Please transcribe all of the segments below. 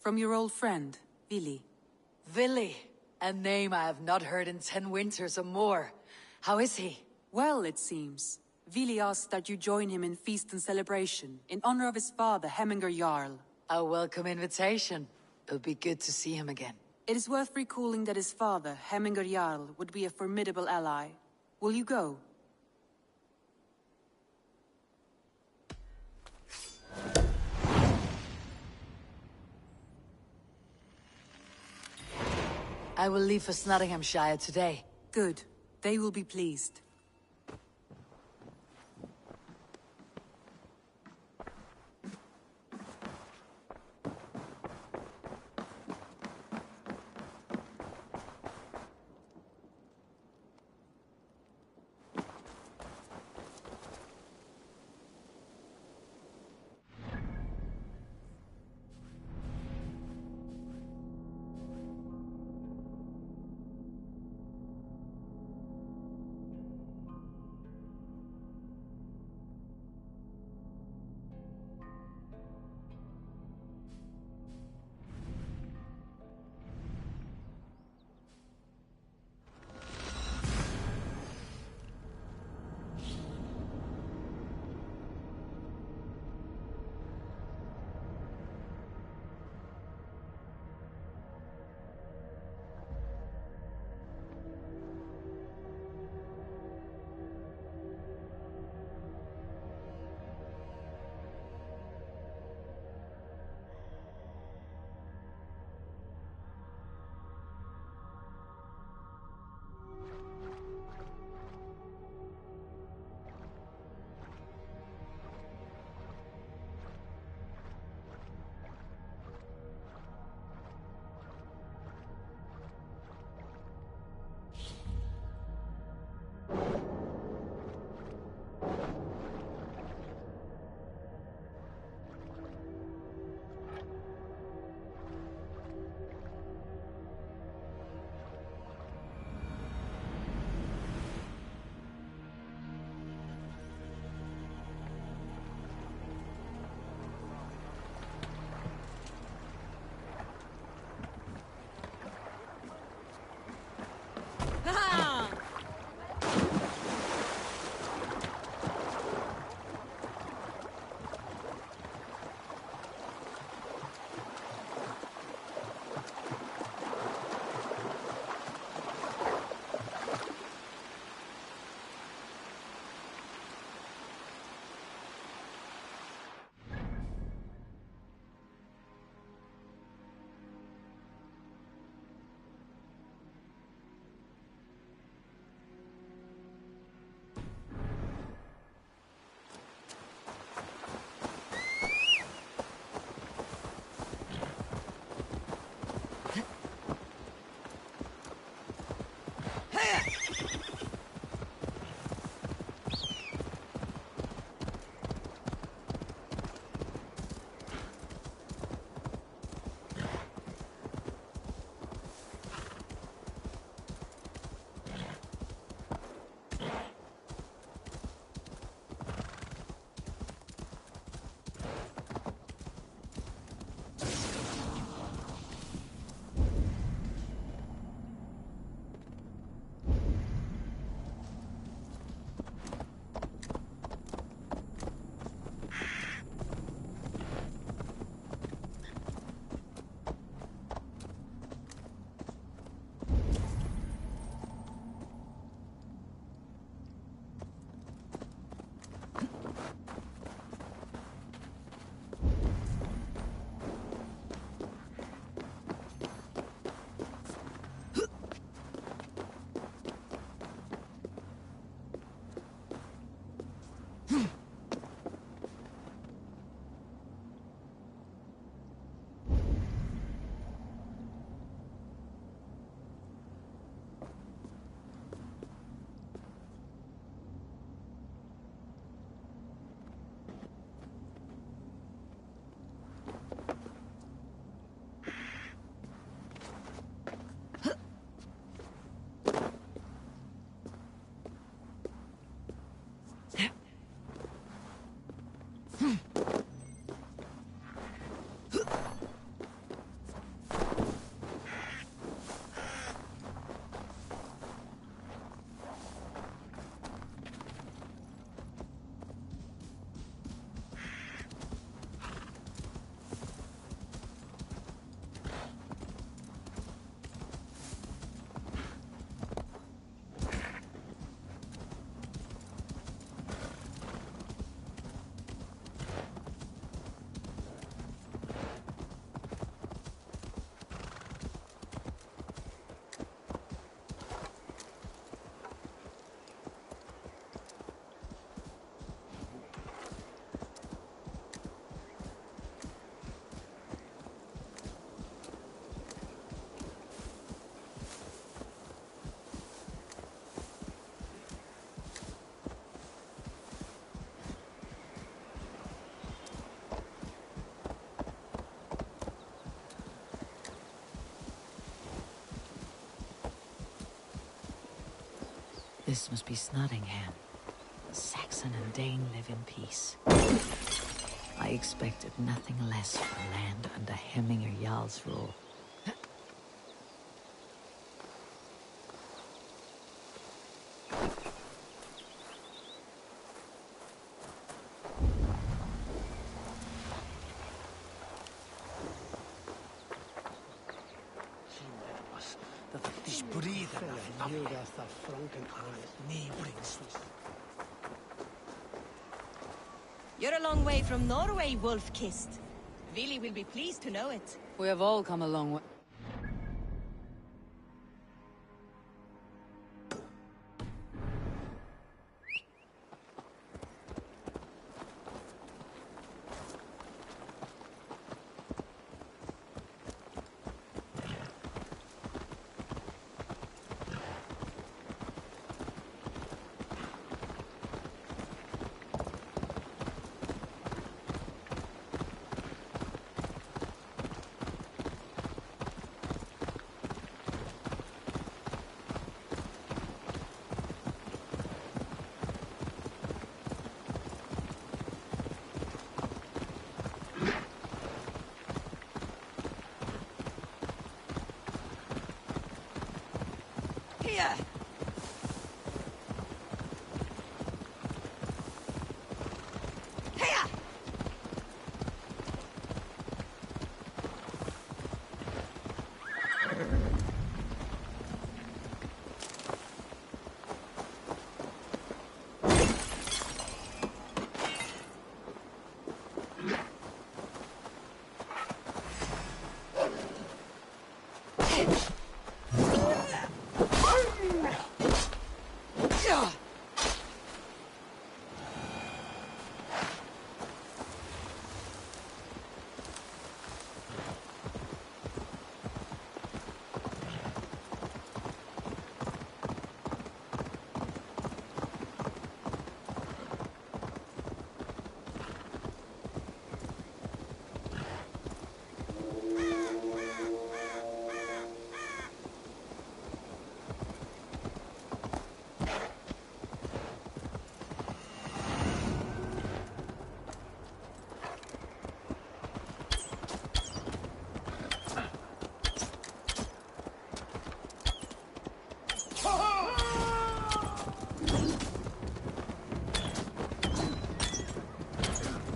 From your old friend, Vili. Vili, a name I have not heard in 10 winters or more. How is he? Well, it seems. Vili asked that you join him in feast and celebration, in honor of his father, Hemminger Jarl. A welcome invitation. It'll be good to see him again. It is worth recalling that his father, Hemminger Jarl, would be a formidable ally. Will you go? I will leave for Nottinghamshire today. Good. They will be pleased. This must be Snottingham. Saxon and Dane live in peace. I expected nothing less from land under Hemminger Jarl's rule. You're a long way from Norway, Wolf-Kissed. Vili will be pleased to know it. We have all come a long way. Here! Here!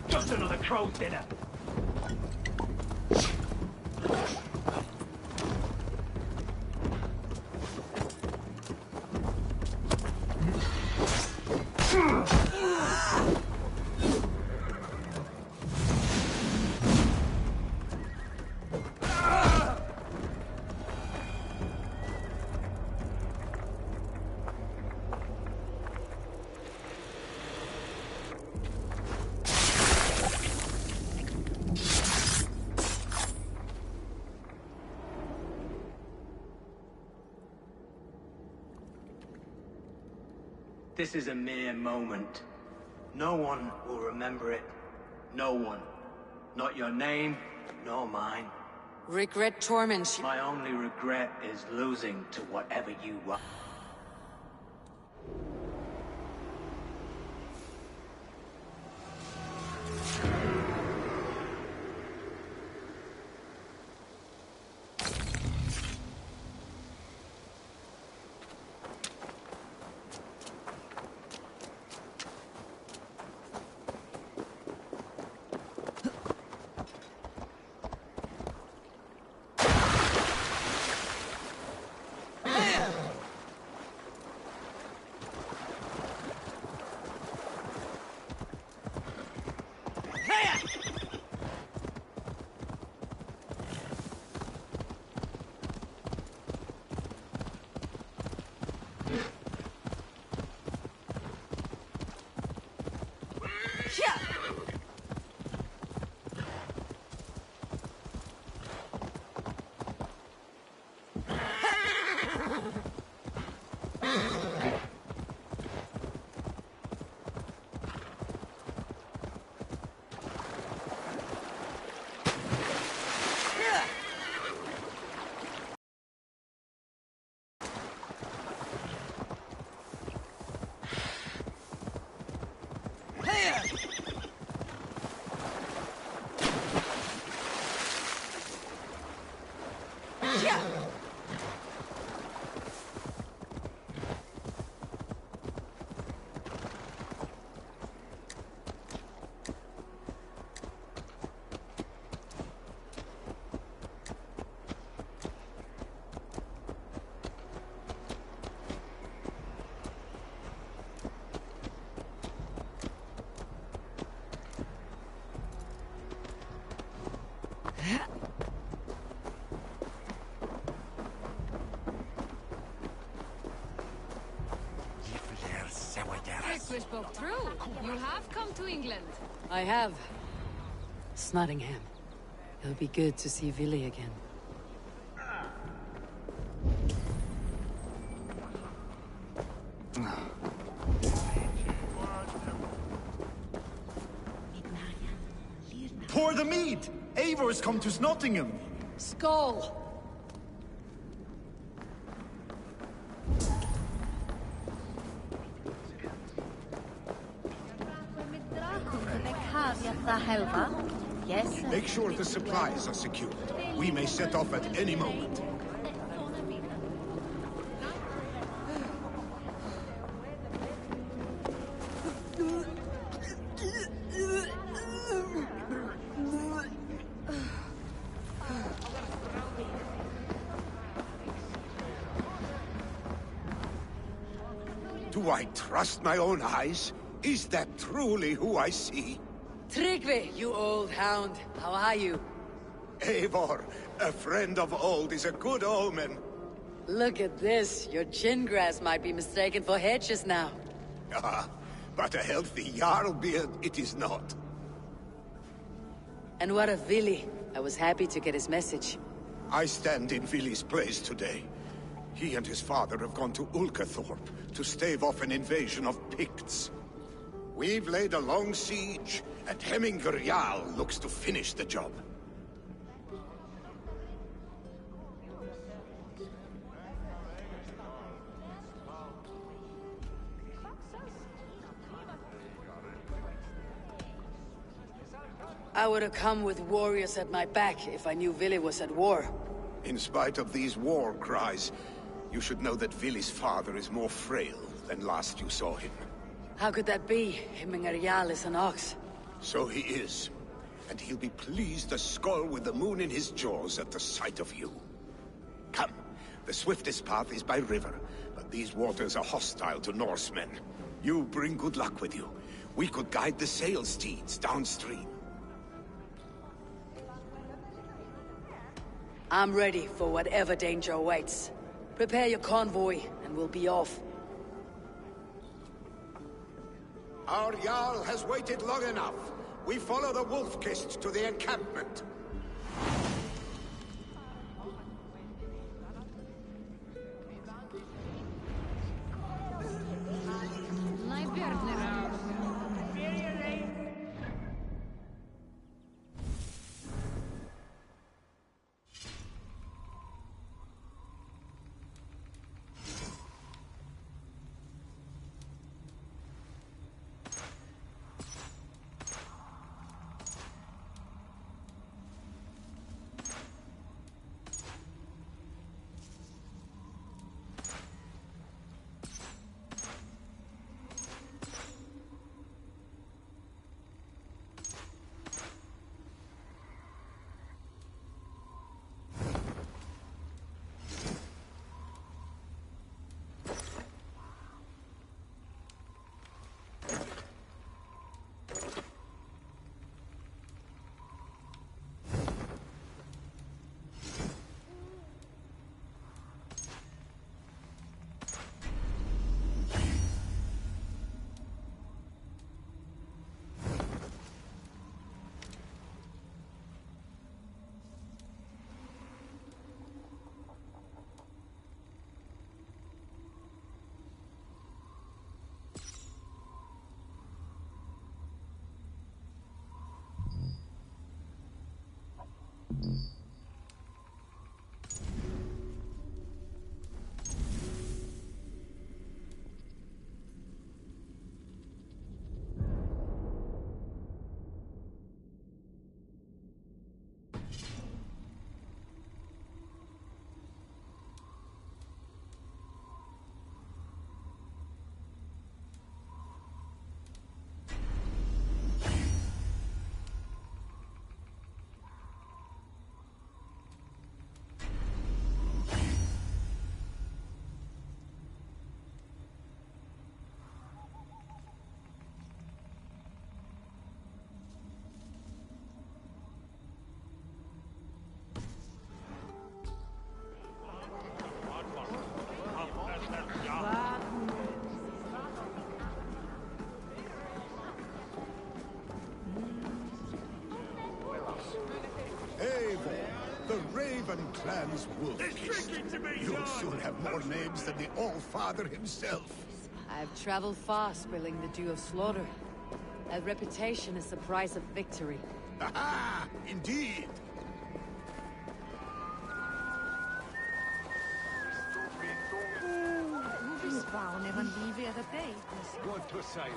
Just another crow's dinner. This is a mere moment. No one will remember it. No one. Not your name, nor mine. Regret torment. My only regret is losing to whatever you are. We spoke through. You have come to England. I have. It's Nottingham. It'll be good to see Villy again. Pour the mead! Eivor's come to Nottingham. Skull! Yes. Make sure the supplies are secured. We may set off at any moment. Do I trust my own eyes? Is that truly who I see? Tryggvi, you old hound. How are you? Eivor, a friend of old is a good omen. Look at this. Your chin grass might be mistaken for hedges now. Ah, but a healthy Jarl beard it is not. And what of Villy? I was happy to get his message. I stand in Villy's place today. He and his father have gone to Ulkathorpe to stave off an invasion of Picts. We've laid a long siege, and Hemminger Jarl looks to finish the job. I would have come with warriors at my back if I knew Villy was at war. In spite of these war cries, you should know that Villy's father is more frail than last you saw him. How could that be? Hemminger Jarl is an ox. So he is. And he'll be pleased as Skull with the moon in his jaws at the sight of you. Come. The swiftest path is by river, but these waters are hostile to Norsemen. You bring good luck with you. We could guide the sail steeds downstream. I'm ready for whatever danger awaits. Prepare your convoy, and we'll be off. Our Jarl has waited long enough. We follow the Wolf-Kissed to the encampment. 7 clans wolf-kissed. You'll soon have more names than the All-Father himself. I've traveled far, spilling the dew of slaughter. A reputation is the price of victory. Aha! Indeed! What to say?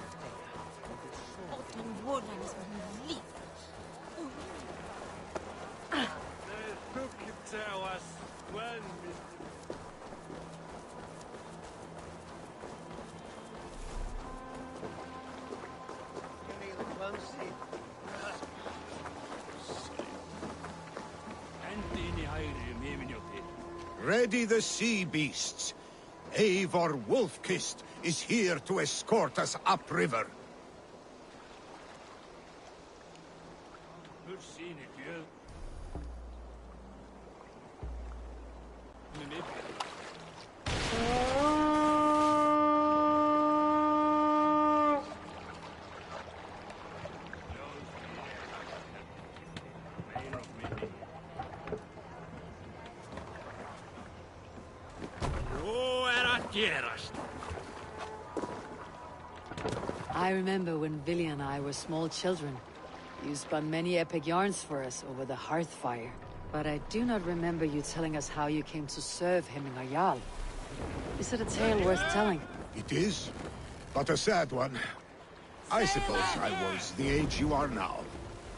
Ready the sea beasts. Eivor Wolf-Kissed is here to escort us upriver. Good seeing it, you. I remember when Villy and I were small children. You spun many epic yarns for us over the hearth fire. But I do not remember you telling us how you came to serve Hemminger Jarl. Is it a tale worth telling? It is, but a sad one. I suppose I was the age you are now.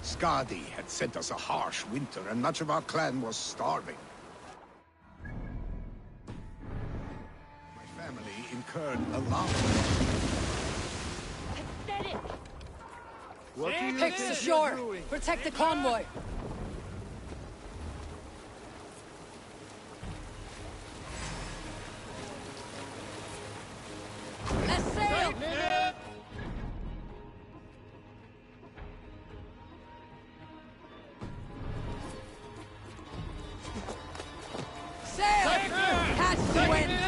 Skadi had sent us a harsh winter, and much of our clan was starving. My family incurred a loss. Picks ashore! Protect the convoy! Let's sail! Sail! Catch the wind!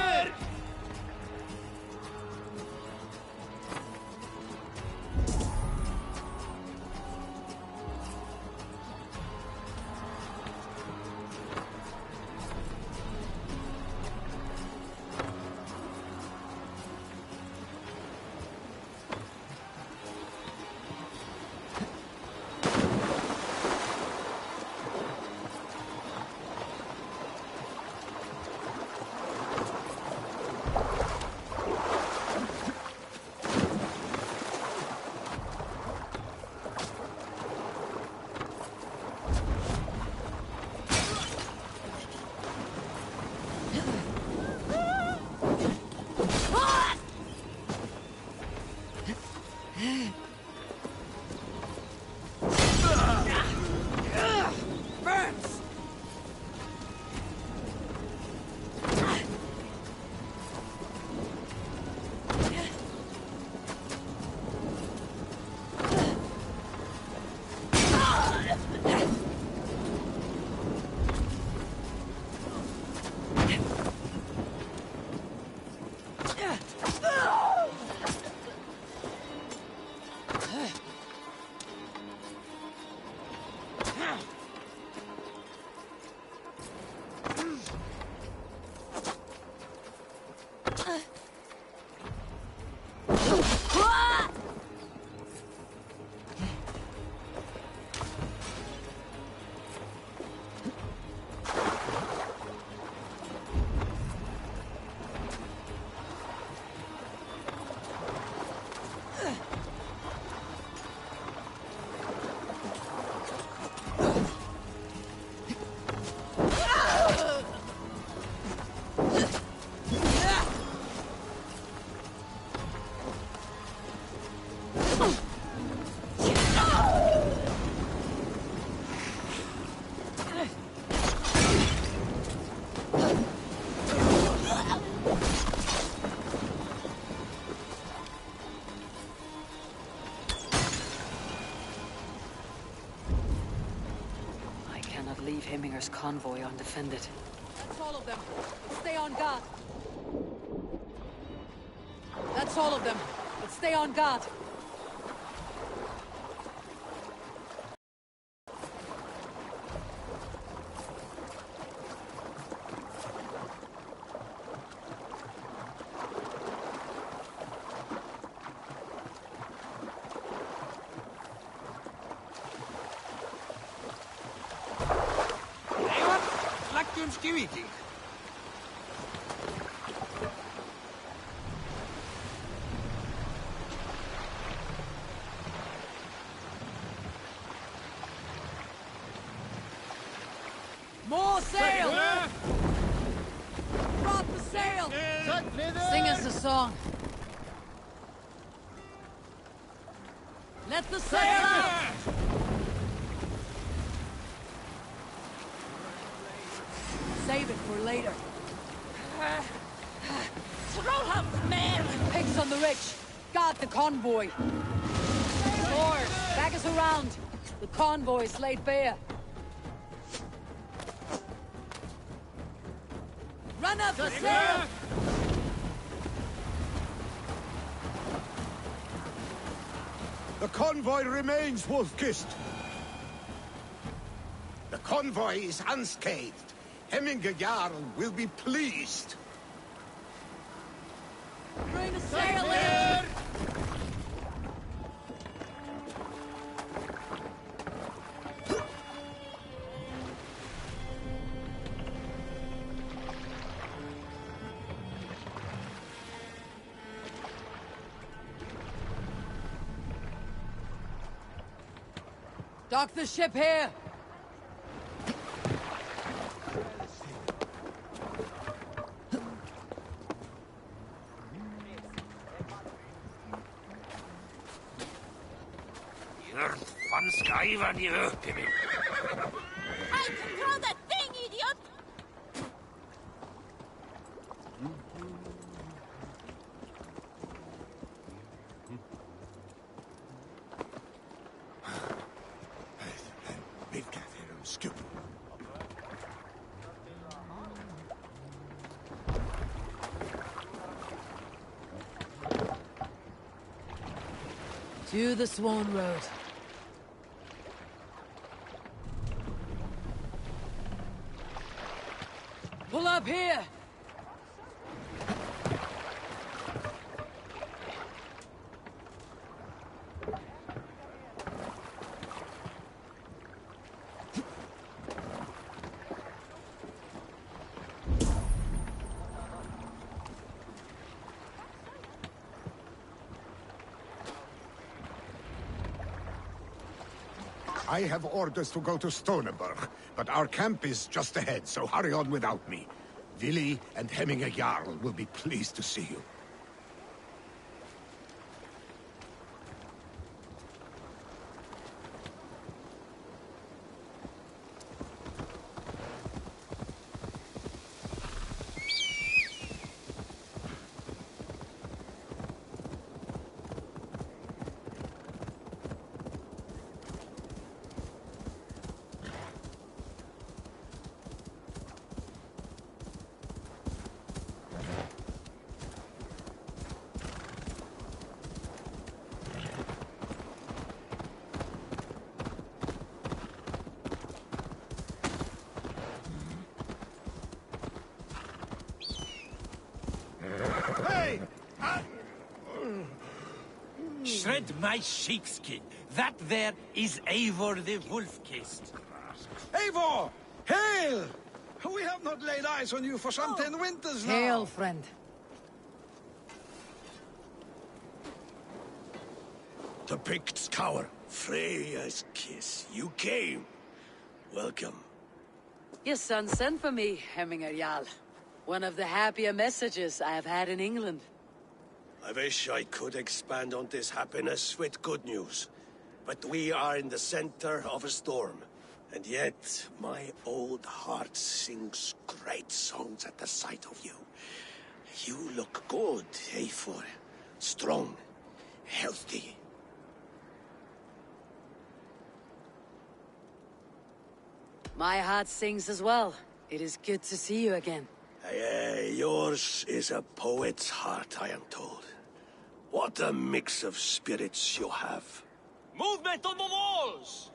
Leave Hemminger's convoy undefended. That's all of them. Let's stay on guard. That's all of them. Let's stay on guard. Skiviki. More sail! Drop the sail! Sing us a song. Let the sail out! Save it for later. Trollham's men! Pigs on the rich. Guard the convoy. Lord, back us around. The convoy's laid bare. Run up the sail! The convoy remains, Wolf-Kissed. The convoy is unscathed. Hemminger Jarl will be pleased. Bring a sail in! Dock the ship here! Van Skyver, die Öpimi. I control that thing, idiot! To the Swan Road. Pull up here! I have orders to go to Stoneberg, but our camp is just ahead, so hurry on without me. Willi and Hemminger Jarl will be pleased to see you. Shred my sheepskin. That there is Eivor the Wolf-Kissed. Eivor! Hail! We have not laid eyes on you for some 10 winters now. Hail, friend. The Picts cower. Freya's kiss. You came. Welcome. Your son sent for me, Hemminger Jarl. One of the happier messages I have had in England. I wish I could expand on this happiness with good news. But we are in the center of a storm. And yet, my old heart sings great songs at the sight of you. You look good, Eivor. Strong, healthy. My heart sings as well. It is good to see you again. Yours is a poet's heart, I am told. What a mix of spirits you have. Movement on the walls!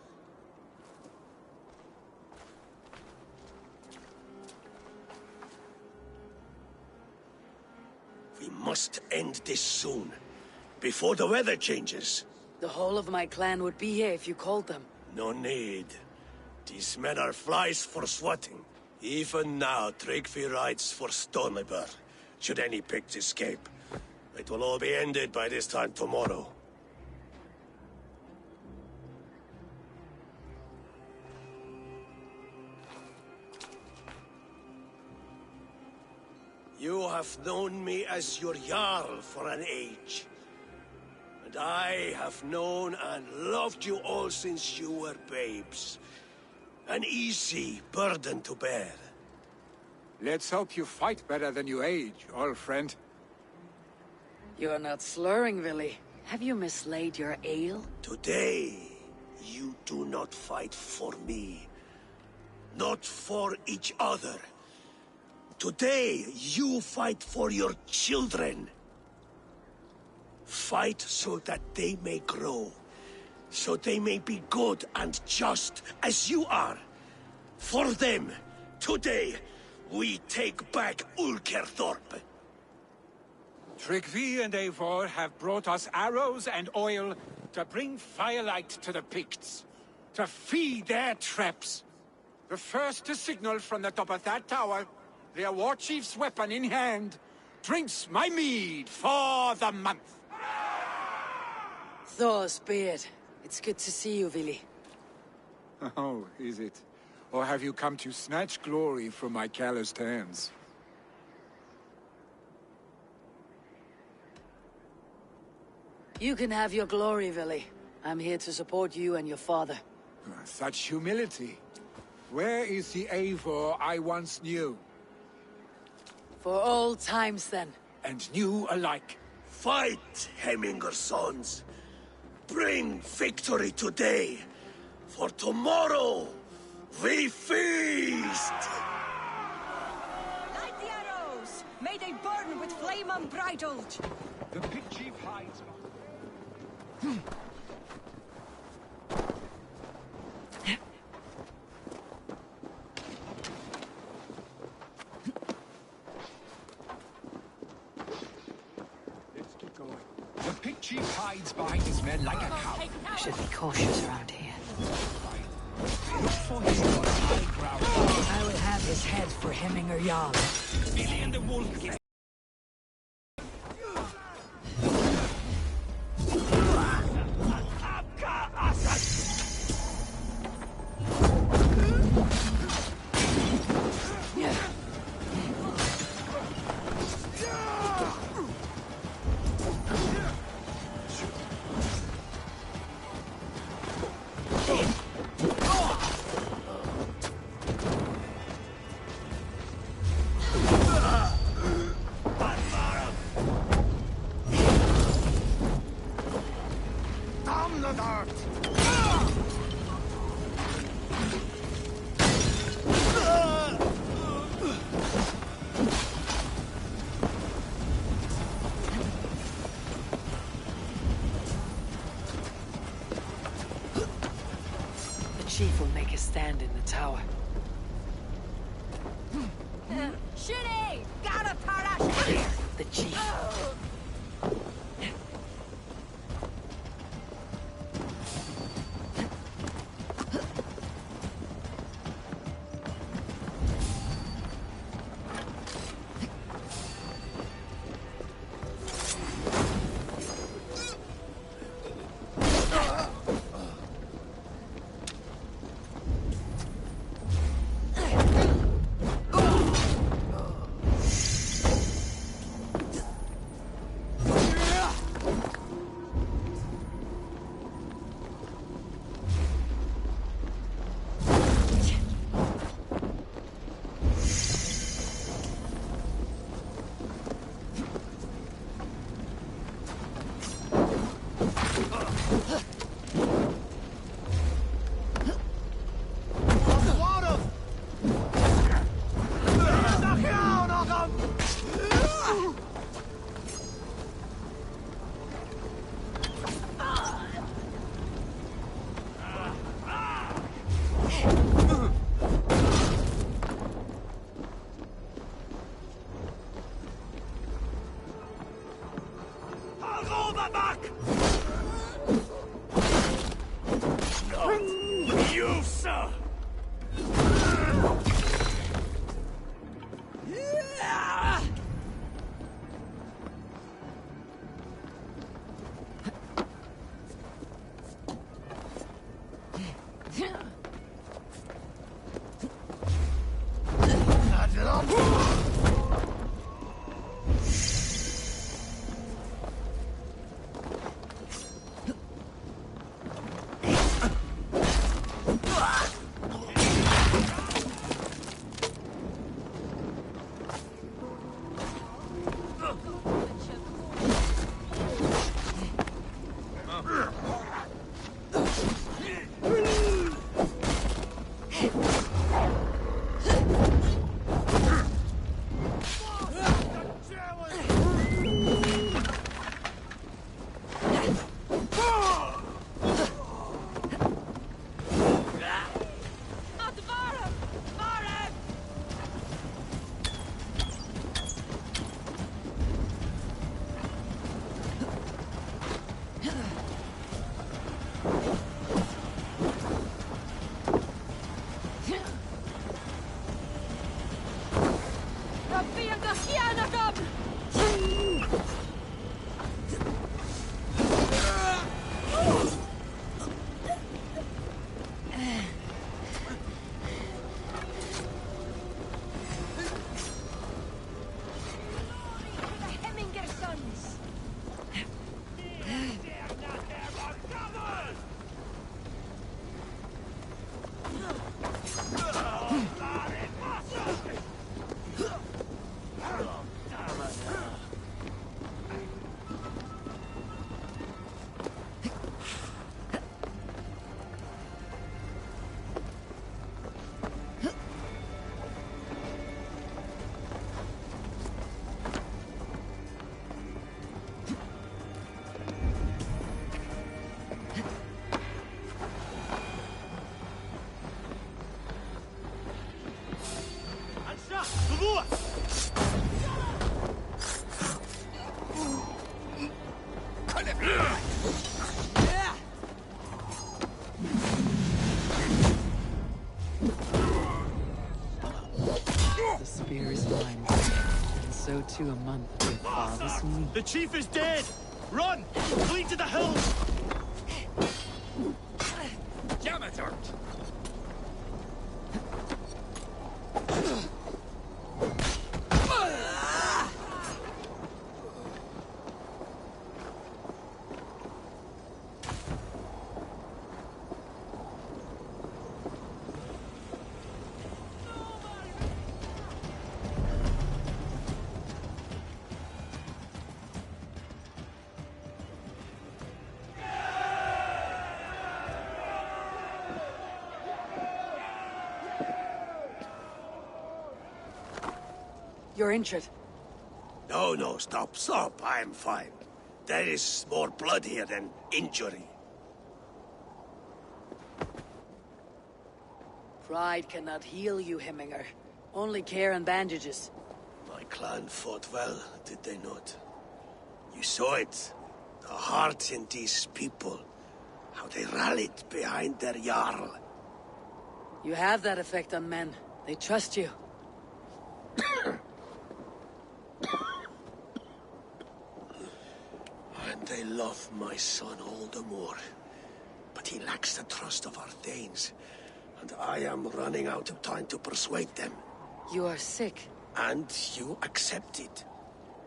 We must end this soon, before the weather changes. The whole of my clan would be here if you called them. No need. These men are flies for swatting. Even now, Tryggvi rides for Stormberg, should any Picts escape. It will all be ended by this time tomorrow. You have known me as your Jarl for an age. And I have known and loved you all since you were babes. An easy burden to bear. Let's hope you fight better than you age, old friend. You're not slurring, Willy. Have you mislaid your ale? Today, you do not fight for me. Not for each other. Today, you fight for your children. Fight so that they may grow. So they may be good and just as you are. For them, today, we take back Ulkerthorpe. Tryggvi and Eivor have brought us arrows and oil to bring firelight to the Picts. To feed their traps. The first to signal from the top of that tower, their war chief's weapon in hand, drinks my mead for the month. Thus be it. It's good to see you, Willy. Oh, is it? Or have you come to snatch glory from my calloused hands? You can have your glory, Willy. I'm here to support you and your father. Such humility. Where is the Eivor I once knew? For old times, then. And new alike. Fight, Hemminger sons. Bring victory today. For tomorrow, we feast! Light the arrows! May they burn with flame unbridled! The big chief hides. Let's keep going. The big chief hides behind his men like a cow. I should be cautious around here. Look for him on high ground. I will have his head for Hemminger Jarl. Billy and the wolf. The chief will make a stand in the tower. Shitty! Gotta Tarash! The chief. The spear is mine, and so too a month your father's me. The chief is dead! Run! Flee to the hills! Yamatart! You're injured. No, stop. I'm fine. There is more blood here than injury. Pride cannot heal you, Hemminger. Only care and bandages. My clan fought well, did they not? You saw it. The heart in these people. How they rallied behind their Jarl. You have that effect on men. They trust you. And they love my son all the more. But he lacks the trust of our Thanes. And I am running out of time to persuade them. You are sick. And you accept it.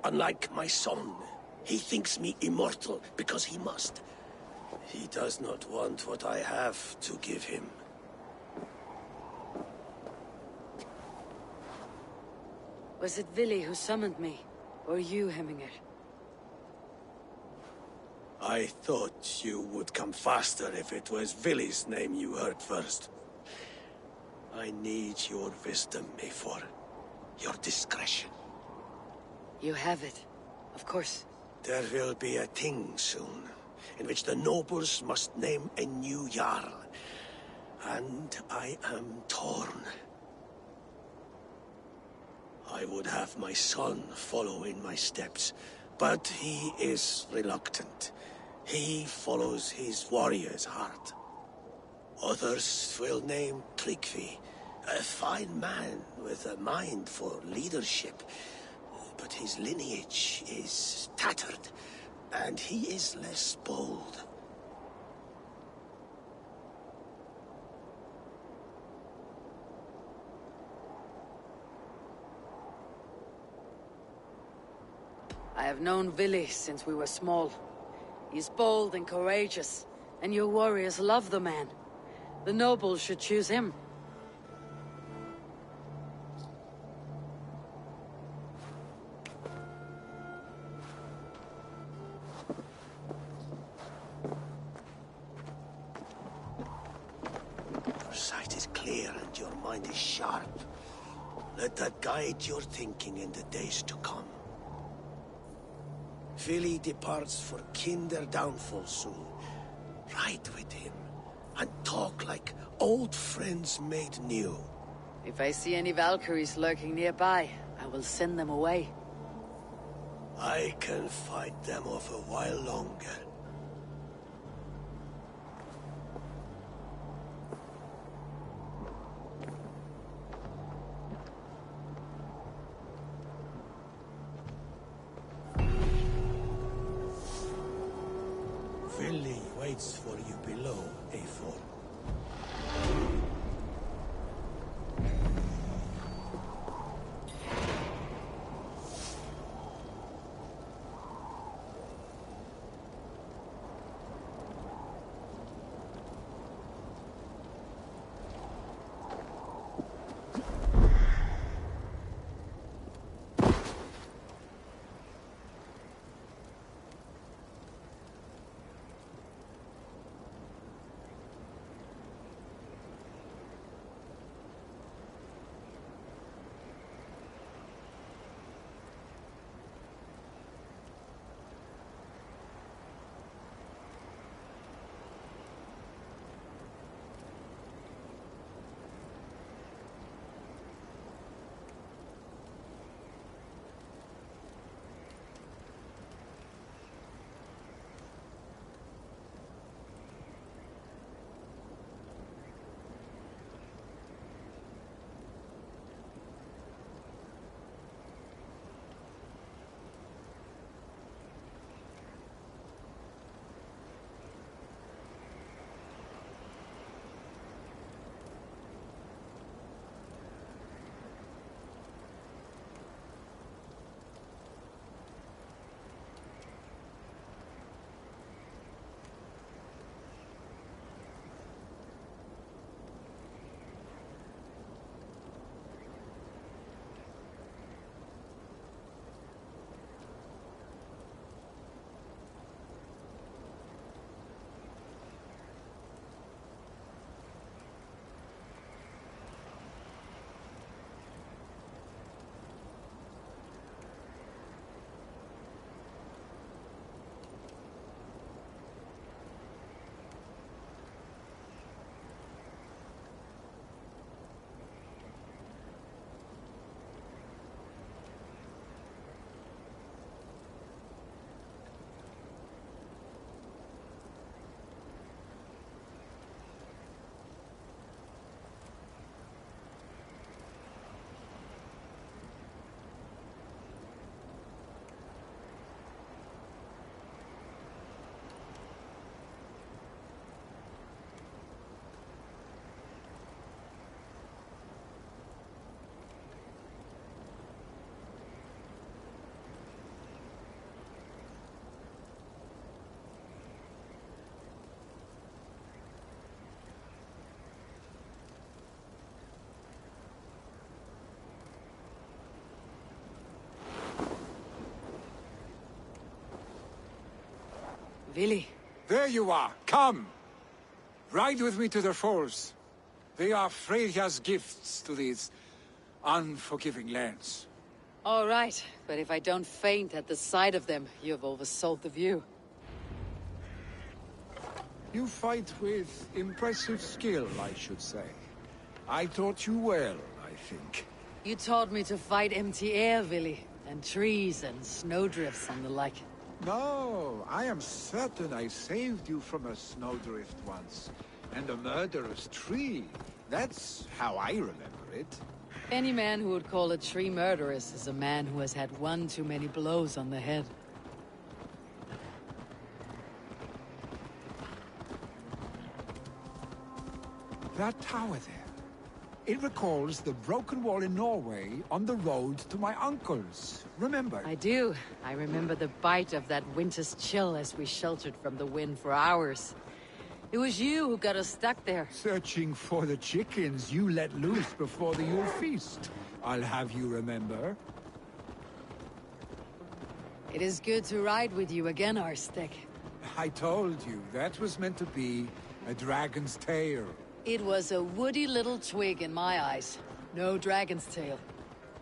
Unlike my son, he thinks me immortal because he must. He does not want what I have to give him. Was it Vili who summoned me? Or you, Hemminger? I thought you would come faster if it was Vili's name you heard first. I need your wisdom, Mayfor. Your discretion. You have it. Of course. There will be a thing soon, in which the nobles must name a new Jarl. And I am torn. I would have my son follow in my steps, but he is reluctant. He follows his warrior's heart. Others will name Tryggvi, a fine man with a mind for leadership. But his lineage is tattered, and he is less bold. I have known Vili since we were small. He's bold and courageous, and your warriors love the man. The nobles should choose him. Your sight is clear and your mind is sharp. Let that guide your thinking in the days to come. Vili departs for Kinder downfall soon. Ride with him, and talk like old friends made new. If I see any Valkyries lurking nearby, I will send them away. I can fight them off a while longer. waits for you below, Eivor. Vili. There you are. Come. Ride with me to the falls. They are Freya's gifts to these unforgiving lands. All right, but if I don't faint at the sight of them, you've oversold the view. You fight with impressive skill, I should say. I taught you well, I think. You taught me to fight empty air, Vili, and trees and snowdrifts and the like. No, I am certain I saved you from a snowdrift once, and a murderous tree. That's how I remember it. Any man who would call a tree murderous is a man who has had one too many blows on the head. That tower there. It recalls the broken wall in Norway on the road to my uncle's. Remember? I do. I remember the bite of that winter's chill as we sheltered from the wind for hours. It was you who got us stuck there. Searching for the chickens you let loose before the Yule feast. I'll have you remember. It is good to ride with you again, Arstek. I told you, that was meant to be a dragon's tail. It was a woody little twig in my eyes. No dragon's tail.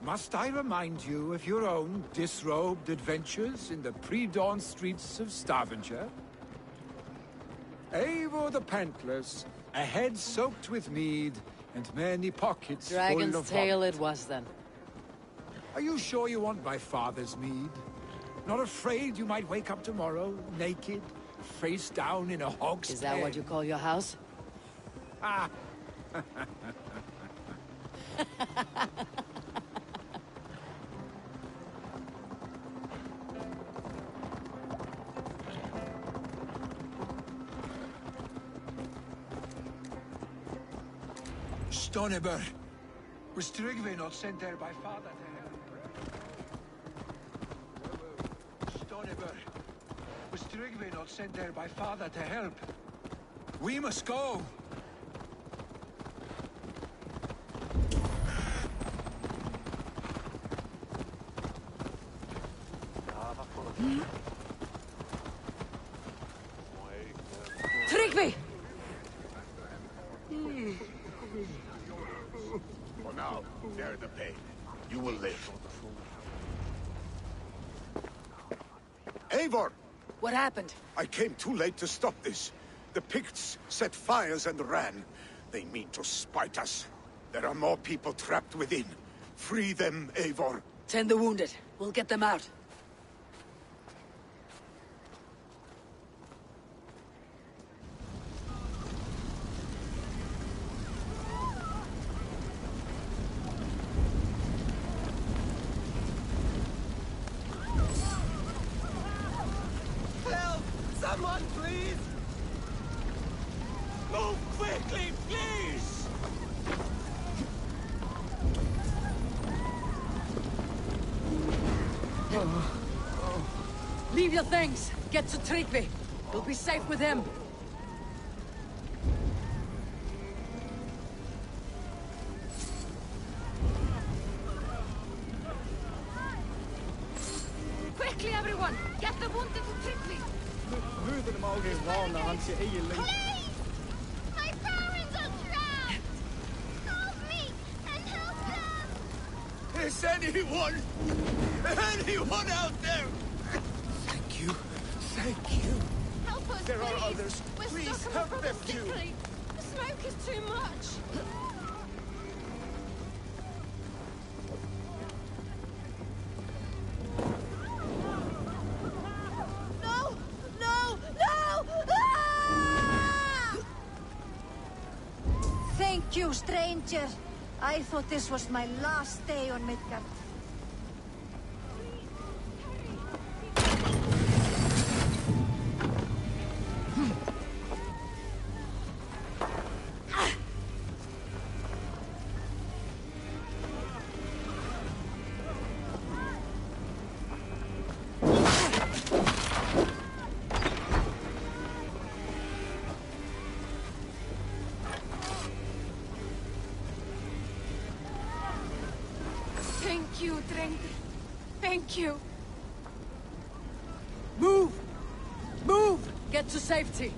Must I remind you of your own disrobed adventures in the pre-dawn streets of Stavanger? Eivor the Pantless, a head soaked with mead, and many pockets full of Dragon's tail vomit. it was then. Are you sure you want my father's mead? Not afraid you might wake up tomorrow, naked, face down in a hog's Is that pen? what you call your house? Ah! Stonebur. Was Tryggvi not sent there by father to help? Stonebur. Was Tryggvi not sent there by father to help? We must go! Tryggvi! For now, bear the pain. You will live. Eivor! What happened? I came too late to stop this. The Picts set fires and ran. They mean to spite us. There are more people trapped within. Free them, Eivor. Tend the wounded. We'll get them out. Help! Someone, please! Move quickly, please! Leave your things. Get to Tryggvi. We'll be safe with him. Quickly, everyone! Get the wounded to Tryggvi! Please! My parents are trapped! Help me and help them! Is anyone out there? Thank you. Thank you. Help us, There are please. others. We're Please, stuck on help the them front too. quickly. The smoke is too much. No! No! No! Ah! Thank you, stranger. I thought this was my last day on Midgard. Thank you, Drengr. Thank you. Move! Move! Get to safety.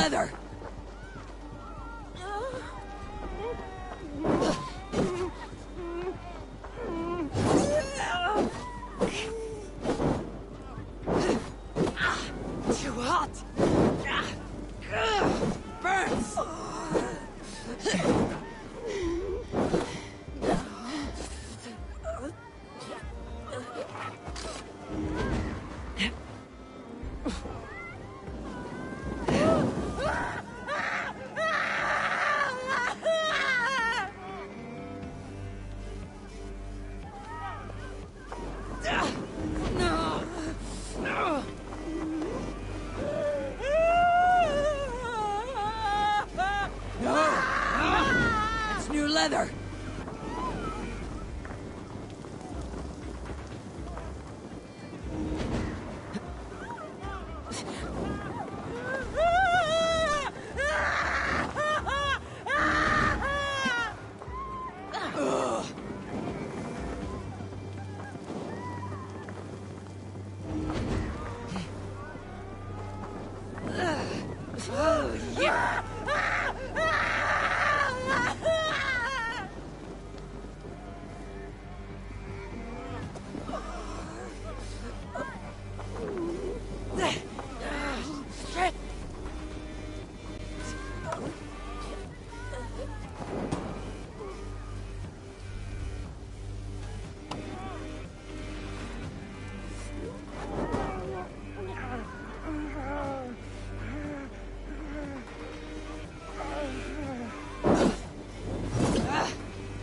leather! Too hot! Burns! Leather! Oh, yeah!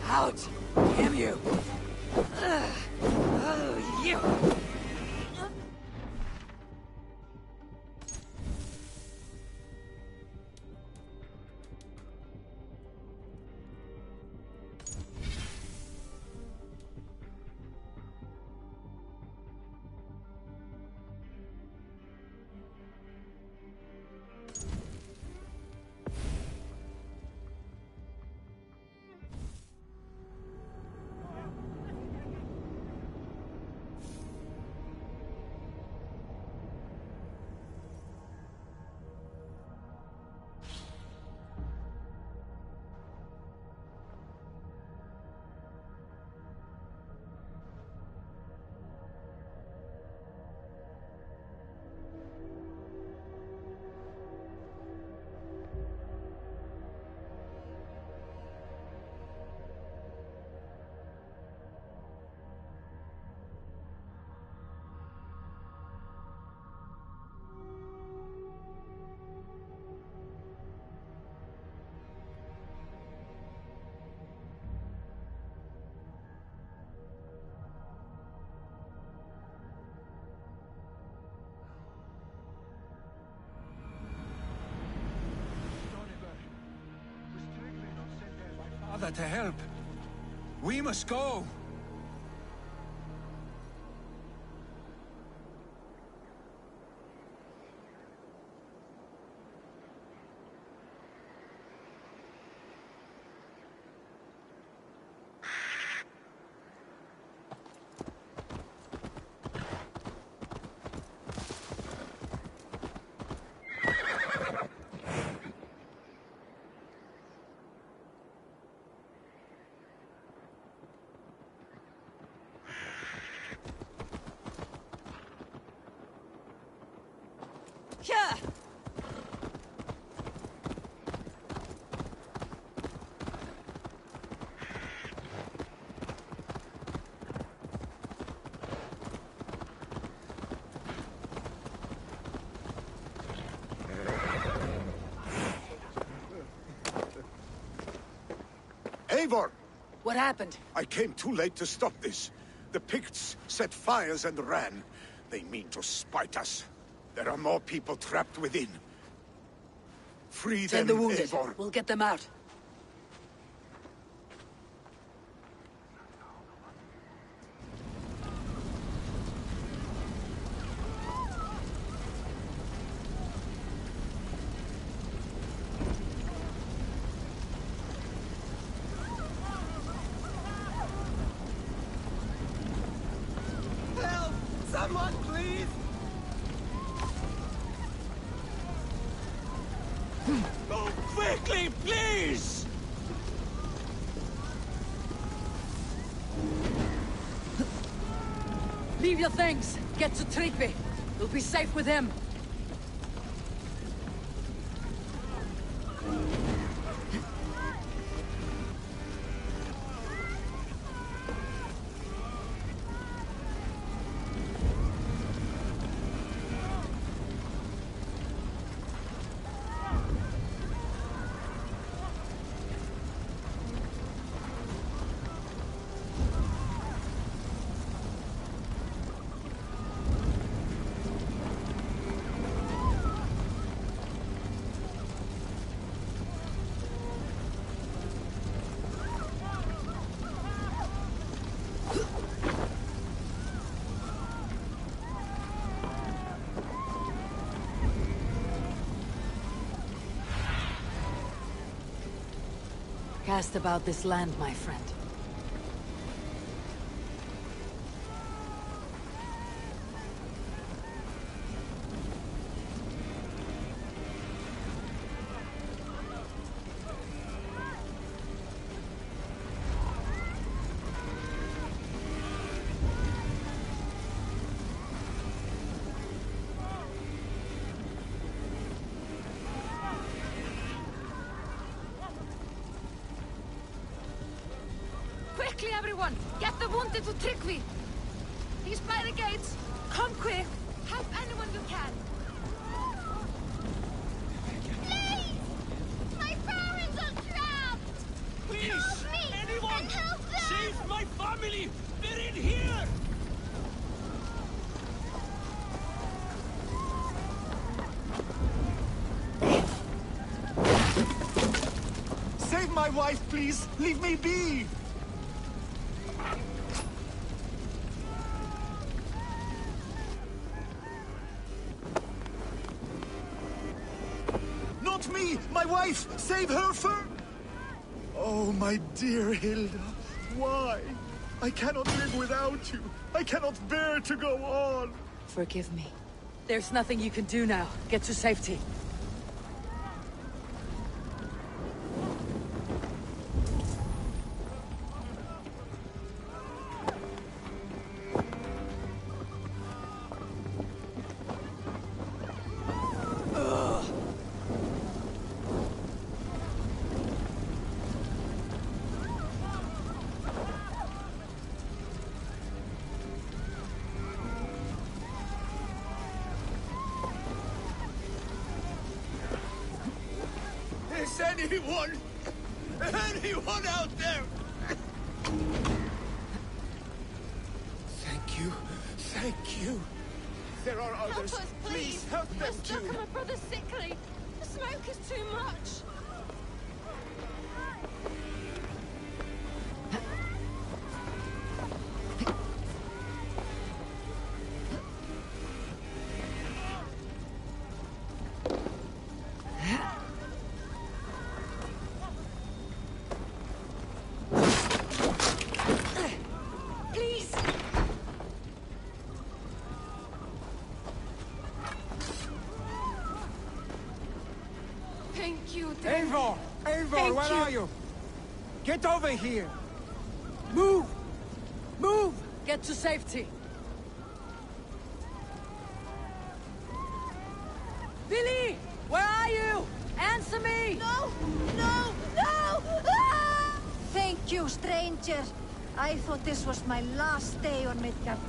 Out! Damn you! Oh, you! Father to help. We must go. Yeah! Eivor! What happened? I came too late to stop this. The Picts set fires and ran. They mean to spite us. There are more people trapped within. Free them, Tend the wounded. Eivor. We'll get them out. Help! Someone, please! Leave your things. Get to Tryggvi. You'll be safe with him. Cast about this land, my friend. Quickly, everyone! Get the wounded to Tryggvi! He's by the gates! Come quick! Help anyone you can! Please! My parents are trapped! Please! Help me! Anyone! And help them! Save my family! They're in here! Save my wife, please! Leave me be! Not me! My wife! Save her first! Oh, my dear Hilda. Why? I cannot live without you. I cannot bear to go on. Forgive me. There's nothing you can do now. Get to safety. Is anyone out there? Thank you. Thank you. There are others. Help us, please! help them We're stuck too. and my brother's sickly! The smoke is too much! Please! Thank you, thank you. Eivor! Eivor, Thank where you. are you? Get over here! Move! Move! Get to safety. Billy! Where are you? Answer me! No! No! No! Ah! Thank you, stranger. I thought this was my last day on Midgard.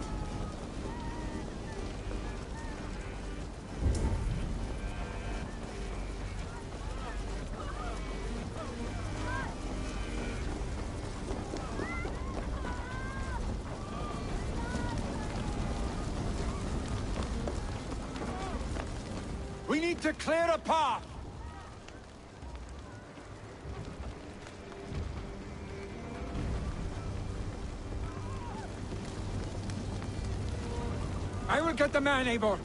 We need to clear a path! I will get the man, Eivor.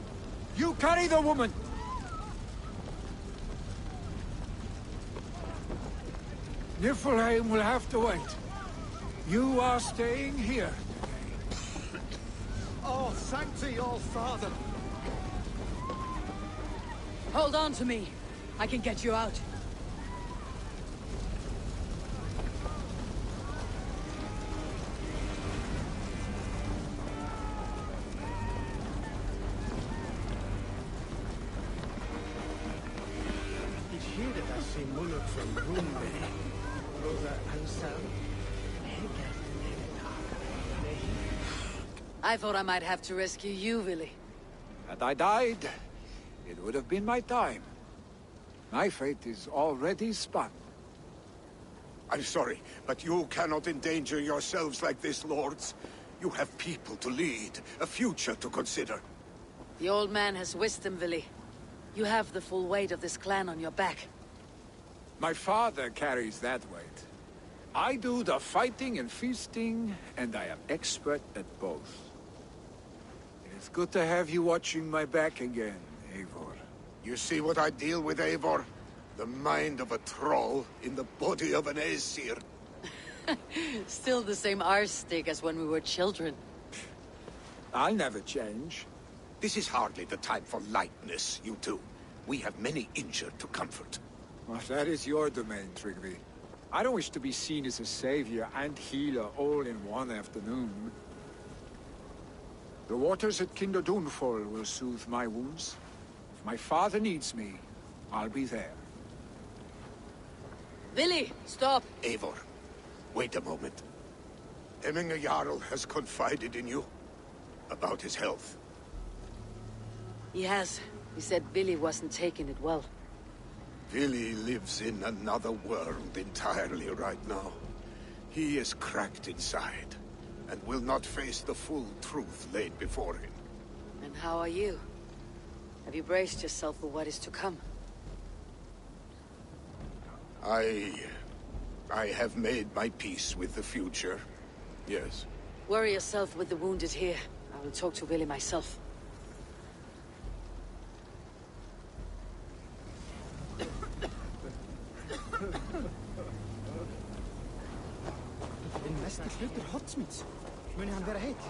You carry the woman. Niflheim will have to wait. You are staying here. Oh, thank thee, all father. Hold on to me. I can get you out. I thought I might have to rescue you, Willy. Had I died, it would have been my time. My fate is already spun. I'm sorry, but you cannot endanger yourselves like this, lords. You have people to lead, a future to consider. The old man has wisdom, Willy. You have the full weight of this clan on your back. My father carries that weight. I do the fighting and feasting, and I am expert at both. It's good to have you watching my back again, Eivor. You see what I deal with, Eivor? The mind of a troll in the body of an Aesir. Still the same arse stick as when we were children. I'll never change. This is hardly the time for lightness, you two. We have many injured to comfort. Well, that is your domain, Tryggvi. I don't wish to be seen as a savior and healer all in one afternoon. The waters at Kinderdunfall will soothe my wounds. If my father needs me, I'll be there. Willy, stop! Eivor, wait a moment. Hemminger Jarl has confided in you about his health. He has. He said Willy wasn't taking it well. Willy lives in another world entirely right now. He is cracked inside, and will not face the full truth laid before him. And how are you? Have you braced yourself for what is to come? I have made my peace with the future, yes. Worry yourself with the wounded here. I will talk to Willy myself. Den meste slutter Hotsmiths. Muni han være heitt?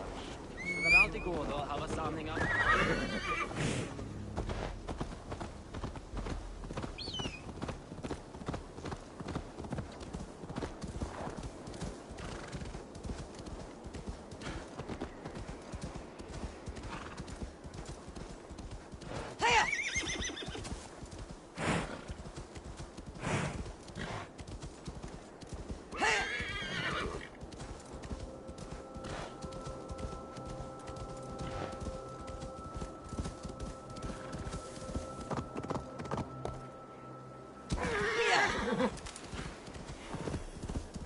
Det er alltid godt å ha samlinger.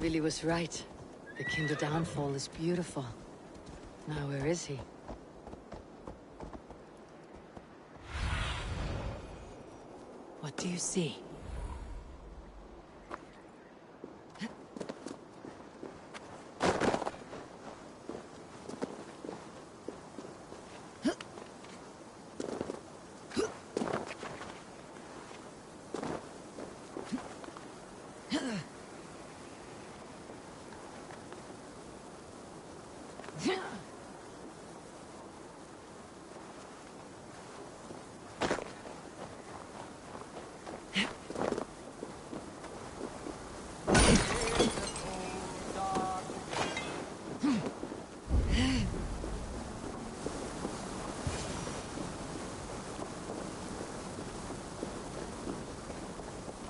Willy was right. The Kinder Downfall is beautiful. Now where is he? What do you see?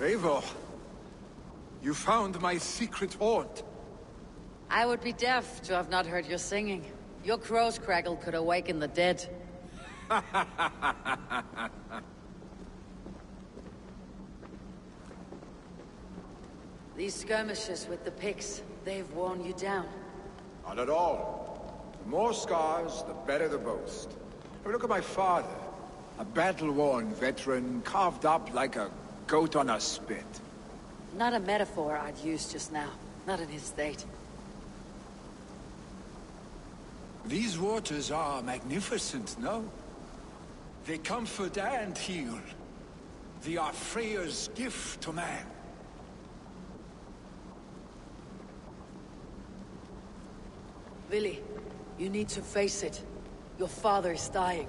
Eivor, you found my secret haunt. I would be deaf to have not heard your singing. Your crow's crackle could awaken the dead. These skirmishes with the pigs, they've worn you down. Not at all. The more scars, the better the boast. I mean, look at my father. A battle-worn veteran, carved up like a goat on a spit. Not a metaphor I'd use just now. Not in his state. These waters are magnificent, no? They comfort and heal. They are Freya's gift to man. Willy, you need to face it. Your father is dying.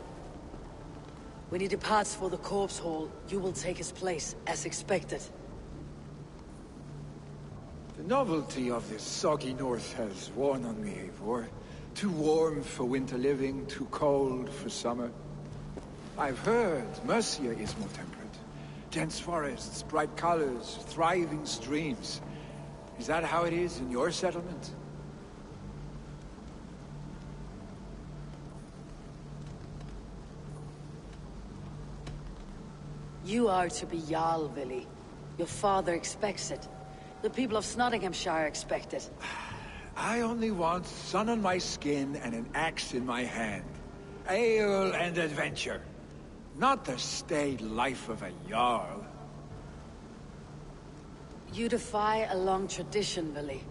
When he departs for the corpse hall, you will take his place, as expected. The novelty of this soggy north has worn on me, Eivor. Too warm for winter living, too cold for summer. I've heard Mercia is more temperate. dense forests, bright colors, thriving streams. Is that how it is in your settlement? You are to be Jarl, Vili. Your father expects it. The people of Nottinghamshire expect it. I only want sun on my skin and an axe in my hand. Ale and adventure. Not the staid life of a Jarl. You defy a long tradition, Vili.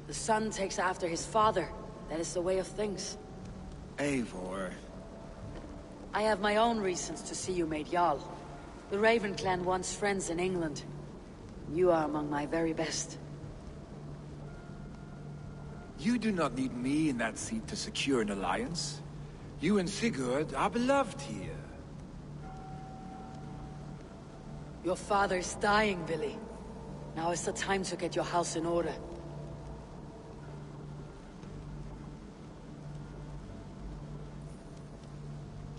The son takes after his father. That is the way of things. Eivor. I have my own reasons to see you made Jarl. The Raven clan wants friends in England. You are among my very best. You do not need me in that seat to secure an alliance. You and Sigurd are beloved here. Your father's dying, Vili. Now is the time to get your house in order.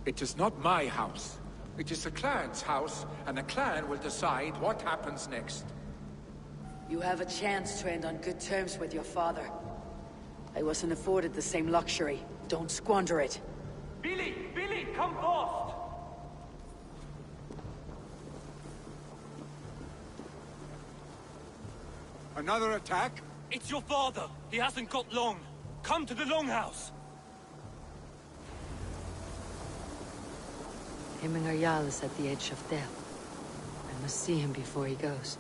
It is not my house. It is the clan's house, and the clan will decide what happens next. You have a chance to end on good terms with your father. I wasn't afforded the same luxury. Don't squander it. Billy! Billy, come fast! Another attack? It's your father! He hasn't got long! Come to the Longhouse! Hemminger Jarl is at the edge of death. I must see him before he goes.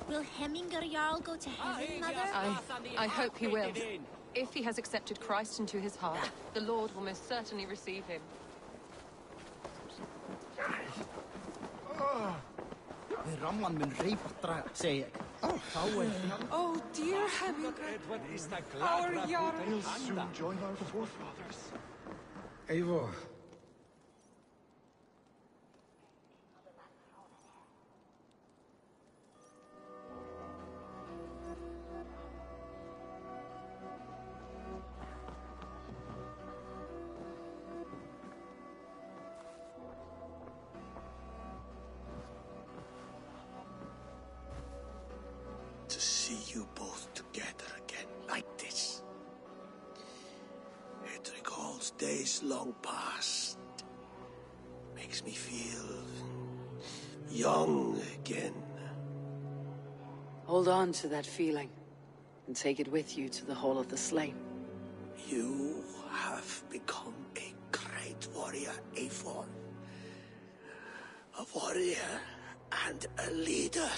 Will Hemminger Jarl go to heaven, Mother? I hope he will. If he has accepted Christ into his heart, the Lord will most certainly receive him. Oh dear Hemminger. Our Jarl. We'll soon join our forefathers. Eivor. To see you both together again like this. It recalls days long past. Makes me feel young again. Hold on to that feeling, and take it with you to the Hall of the Slain. You have become a great warrior, Eivor. A warrior and a leader.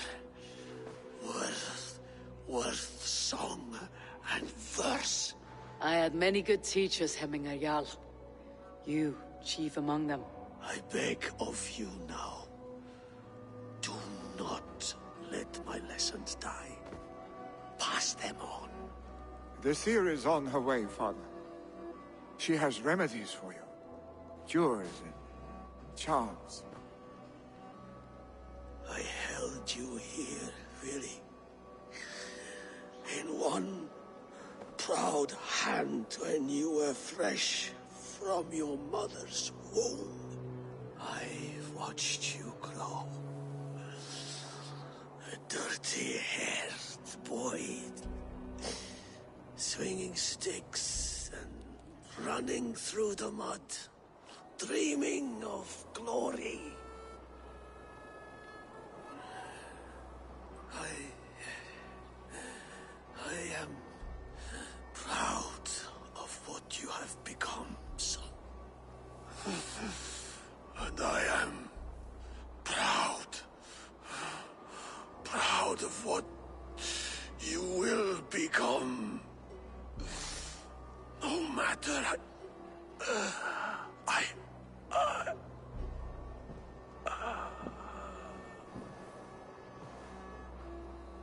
Worth song and verse. I had many good teachers, Hemminger Jarl. You, chief among them. I beg of you now, do not let my lessons die. Pass them on. The seer is on her way, Father. She has remedies for you. Cures and charms. I held you here, really. In one proud hand when you were fresh from your mother's womb. I watched you grow. A dirty-haired boy, swinging sticks and running through the mud, dreaming of glory. I what you will become. No matter...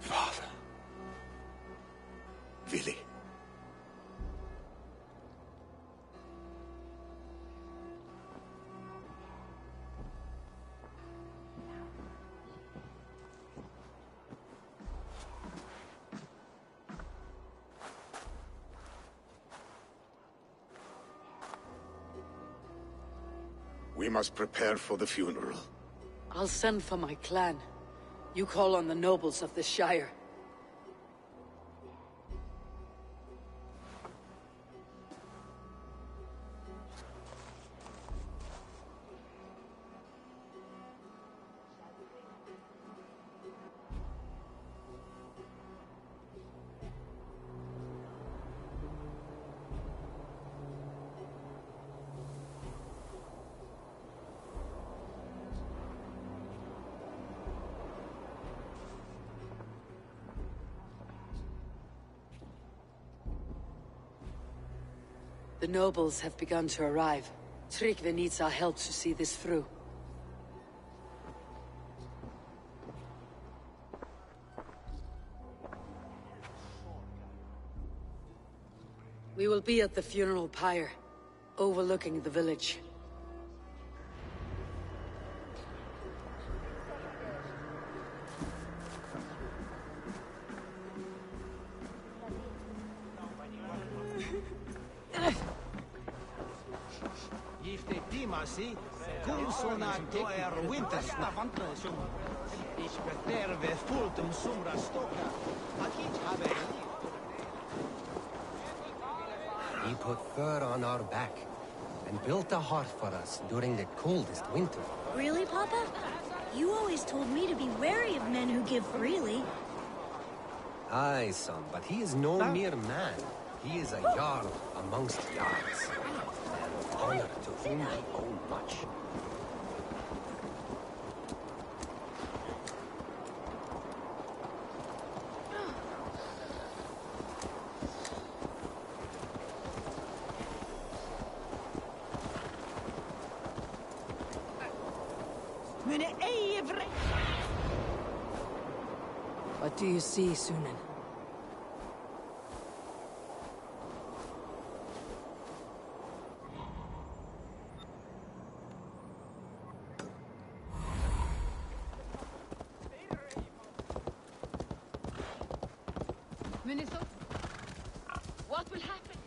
Father. Vili. We must prepare for the funeral. I'll send for my clan. You call on the nobles of the Shire. The nobles have begun to arrive. Tryggvi needs our help to see this through. We will be at the funeral pyre, overlooking the village. He put fur on our back and built a hearth for us during the coldest winter. Really, Papa? You always told me to be wary of men who give freely. Aye, son, but he is no mere man. He is a Jarl amongst Jarls. An honor to whom we owe much. What do you see, Sunan? What will happen?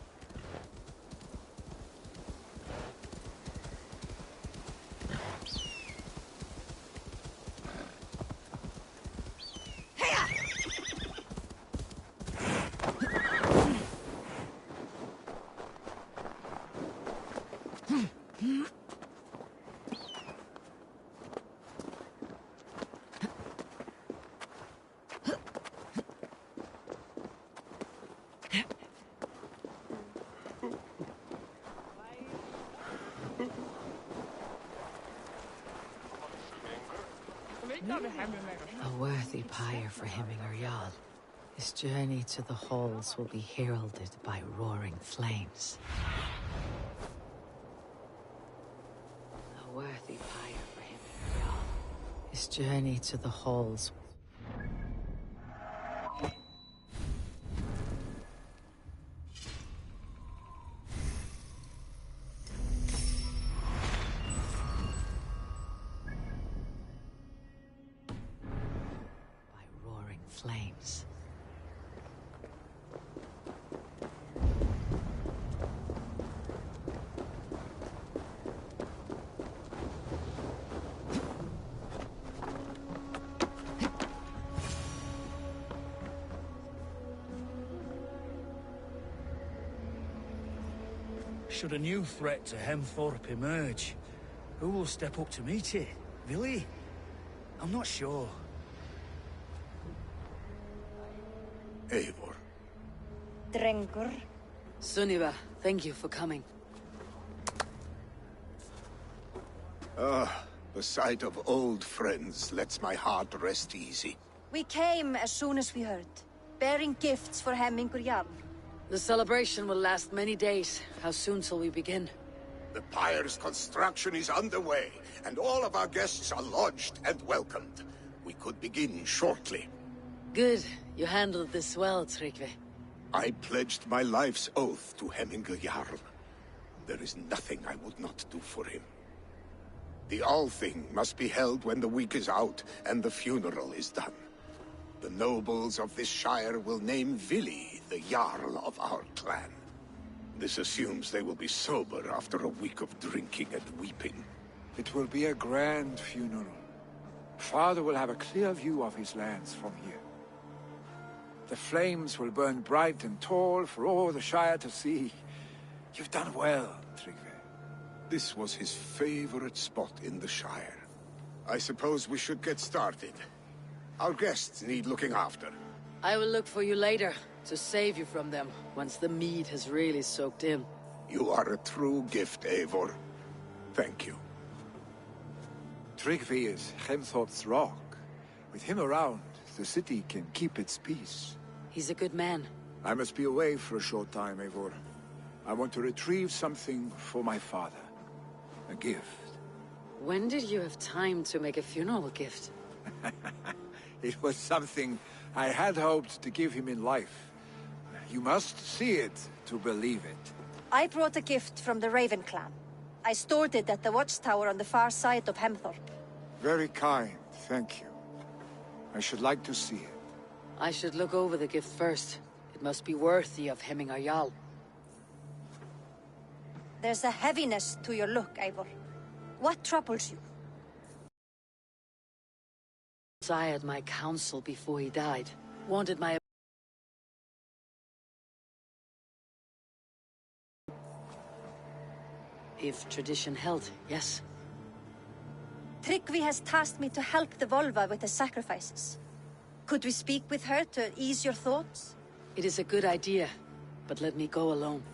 A worthy pyre for Hemminger Jarl. His journey to the halls will be heralded by roaring flames. A worthy pyre for Hemminger Jarl. His journey to the halls. Flames. Should a new threat to Hemthorpe emerge, who will step up to meet it? Vili? I'm not sure. Eivor. Drengur. Sunniva, thank you for coming. Ah, the sight of old friends lets my heart rest easy. We came as soon as we heard, bearing gifts for Hemingur Jarl. The celebration will last many days. How soon till we begin? The pyre's construction is underway, and all of our guests are lodged and welcomed. We could begin shortly. Good. You handled this well, Tryggvi. I pledged my life's oath to Hemingur Jarl. There is nothing I would not do for him. The Althing must be held when the week is out and the funeral is done. The nobles of this shire will name Vili the Jarl of our clan. This assumes they will be sober after a week of drinking and weeping. It will be a grand funeral. Father will have a clear view of his lands from here. The flames will burn bright and tall for all the Shire to see. You've done well, Tryggvi. This was his favorite spot in the Shire. I suppose we should get started. Our guests need looking after. I will look for you later, to save you from them, once the mead has really soaked in. You are a true gift, Eivor. Thank you. Tryggvi is Hemthorpe's rock. With him around, the city can keep its peace. He's a good man. I must be away for a short time, Eivor. I want to retrieve something for my father. A gift. When did you have time to make a funeral gift? It was something I had hoped to give him in life. You must see it to believe it. I brought a gift from the Raven clan. I stored it at the watchtower on the far side of Hemthorpe. Very kind, thank you. I should like to see it. I should look over the gift first. It must be worthy of Hemingur Jarl. There's a heaviness to your look, Eivor. What troubles you? I had my counsel before he died. Wanted my... If tradition held, yes. Tryggvi has tasked me to help the Volva with the sacrifices. Could we speak with her to ease your thoughts? It is a good idea, but let me go alone.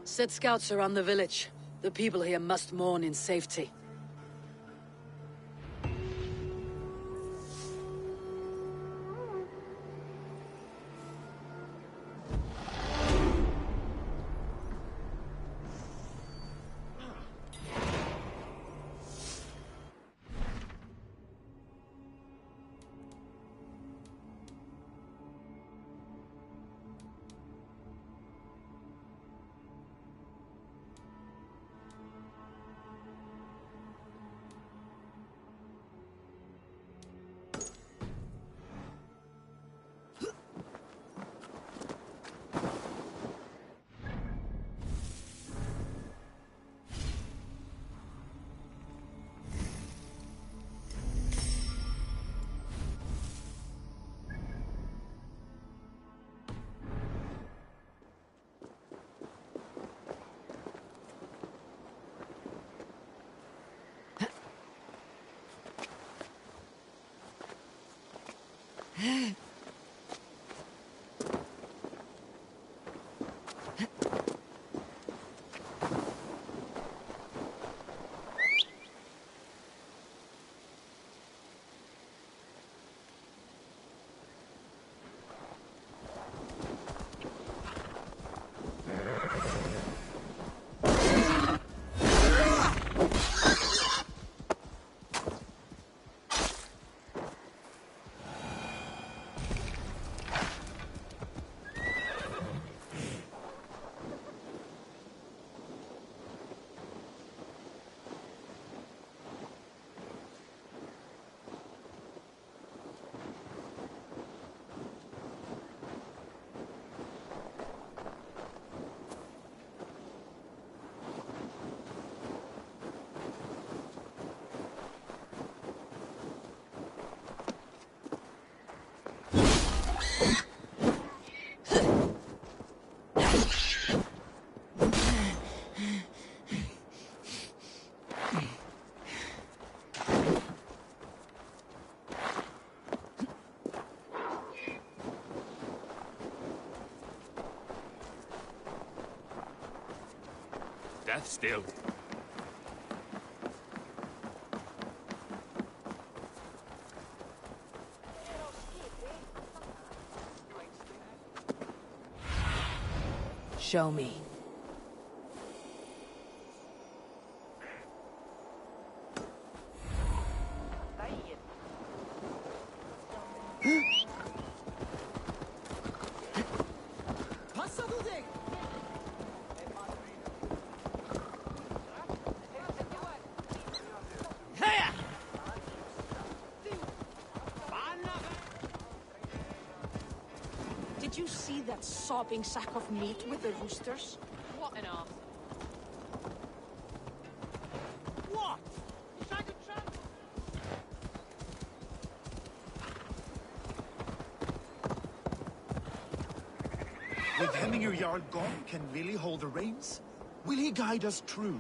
Set scouts around the village. The people here must mourn in safety. death still. Show me. Did you see that sobbing sack of meat with the roosters? What an arse. What? With Hemminger Jarl gone, can Willy hold the reins? Will he guide us true?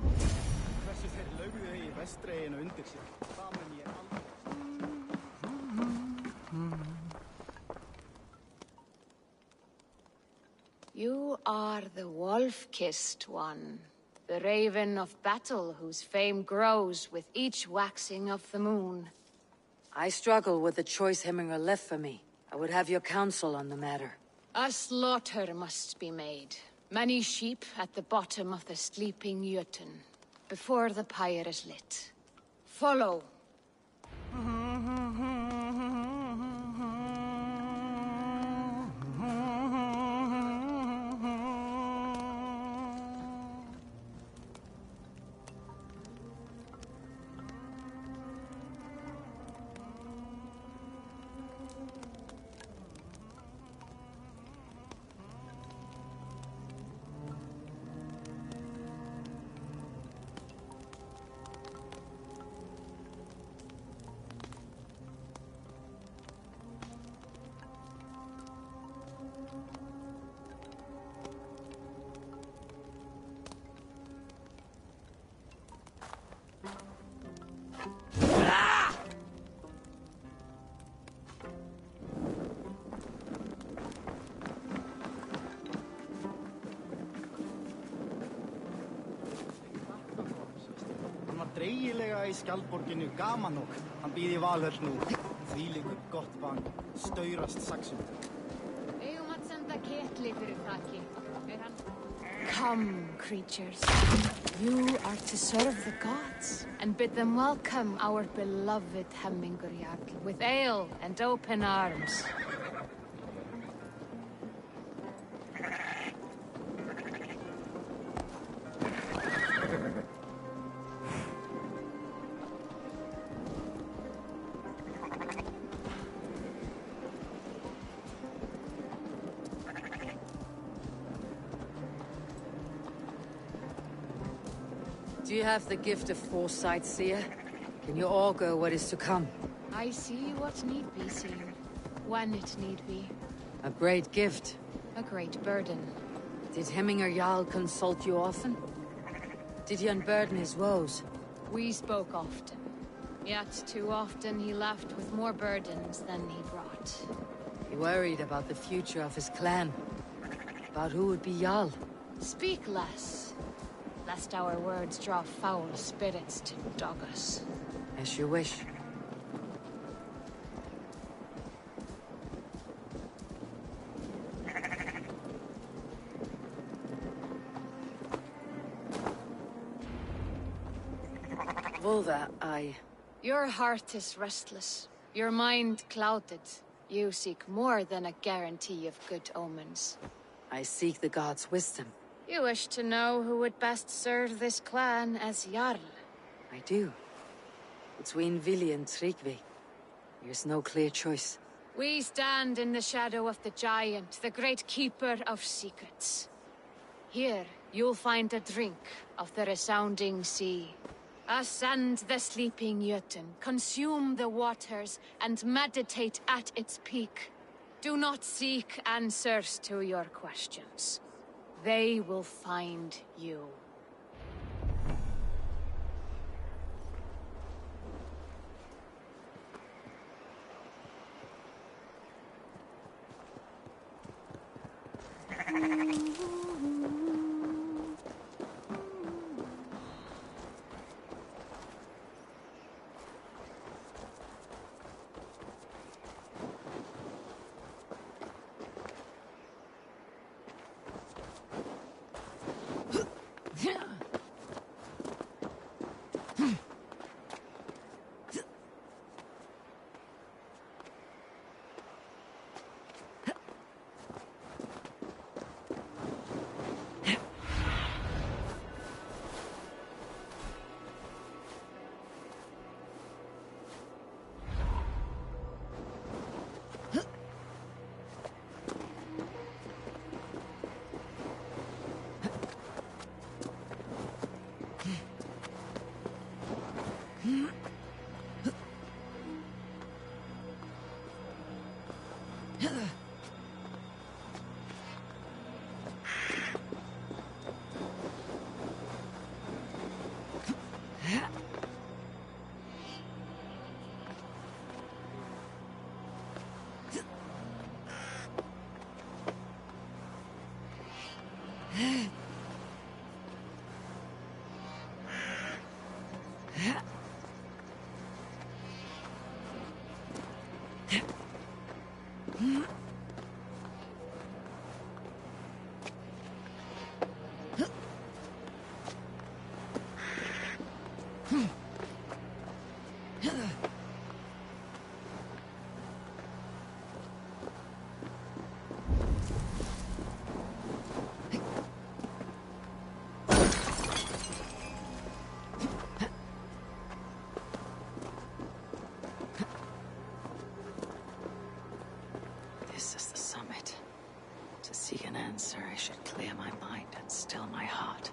You are the wolf-kissed one. The raven of battle whose fame grows with each waxing of the moon. I struggle with the choice Hemminger left for me. I would have your counsel on the matter. A slaughter must be made. Many sheep at the bottom of the sleeping Jötun, before the pyre is lit. Follow. Dreigilega í skjaldborginu Gamanok. Hann býð í Valhöll nú. Þvílíkur gott bang. Staurast saxum. Eigum að senda ketli fyrir þakki. Come, creatures. You are to serve the gods and bid them welcome our beloved Hemminger Jarl with ale and open arms. Do you have the gift of foresight, seer? Can you augur what is to come? I see what need be seen, when it need be. A great gift. A great burden. Did Hemminger Jarl consult you often? Did he unburden his woes? We spoke often. Yet too often he left with more burdens than he brought. He worried about the future of his clan. About who would be Jarl. Speak less, lest our words draw foul spirits to dog us. As you wish. Volva, Your heart is restless, your mind clouded. You seek more than a guarantee of good omens. I seek the gods' wisdom. You wish to know who would best serve this clan as Jarl. I do. Between Vili and Tryggvi, there's no clear choice. We stand in the shadow of the giant, the great keeper of secrets. Here, you'll find a drink of the resounding sea. Ascend the sleeping Jötun, consume the waters, and meditate at its peak. Do not seek answers to your questions. They will find you. This is the summit. To seek an answer, I should clear my mind and still my heart.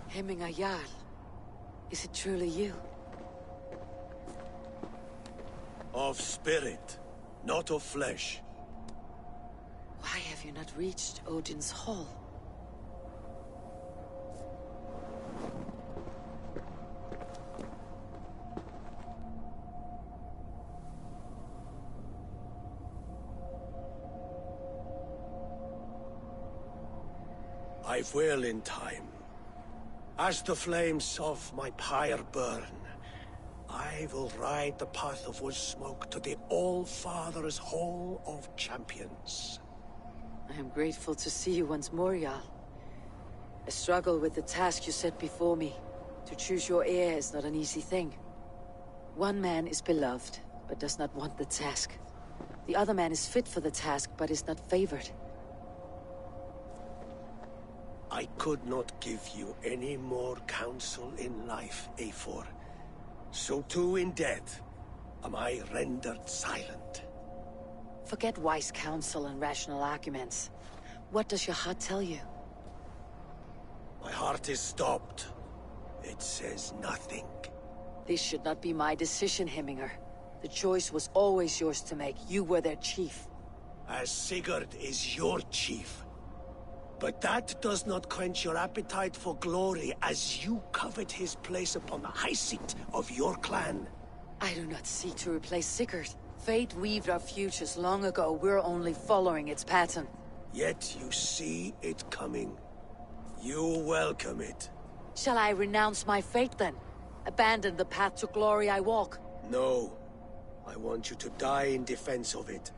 Hemming Jarl. Is it truly you? Of spirit, not of flesh. Why have you not reached Odin's Hall? I will in time. As the flames of my pyre burn, I will ride the path of wood smoke to the All-Father's Hall of Champions. I am grateful to see you once more, Jarl. I struggle with the task you set before me. To choose your heir is not an easy thing. One man is beloved, but does not want the task. The other man is fit for the task, but is not favored. I could not give you any more counsel in life, Eivor. So too in death am I rendered silent. Forget wise counsel and rational arguments. What does your heart tell you? My heart is stopped. It says nothing. This should not be my decision, Hemminger. The choice was always yours to make. You were their chief. As Sigurd is your chief. But that does not quench your appetite for glory as you covet his place upon the high seat of your clan. I do not seek to replace Sigurd. Fate weaved our futures long ago. We're only following its pattern. Yet you see it coming. You welcome it. Shall I renounce my fate then? Abandon the path to glory I walk? No. I want you to die in defense of it.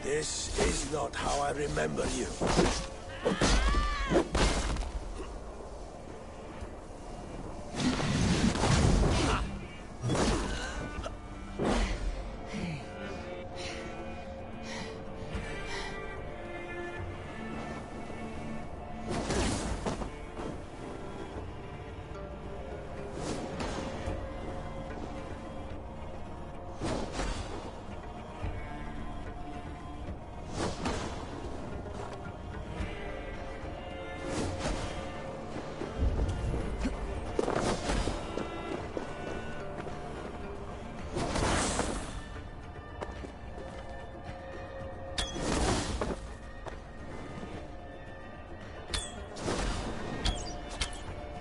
This is not how I remember you.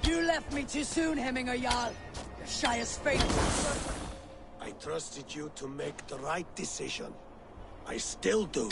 You left me too soon, Hemminger Jarl. Your shyest fate. I trusted you to make the right decision. I still do.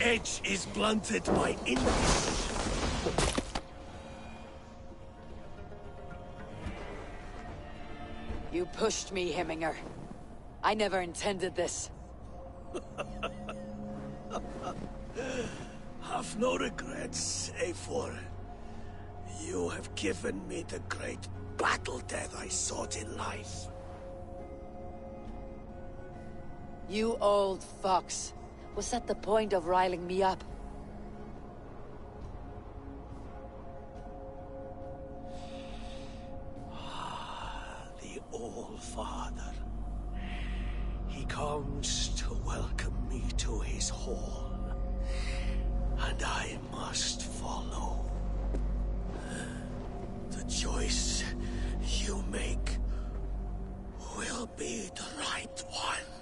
edge is blunted by injury. You pushed me, Hemminger. I never intended this. Have no regrets, Eivor. You have given me the great battle death I sought in life. You old fox. Was that the point of riling me up? The All-Father. He comes to welcome me to his hall, and I must follow. The choice you make will be the right one.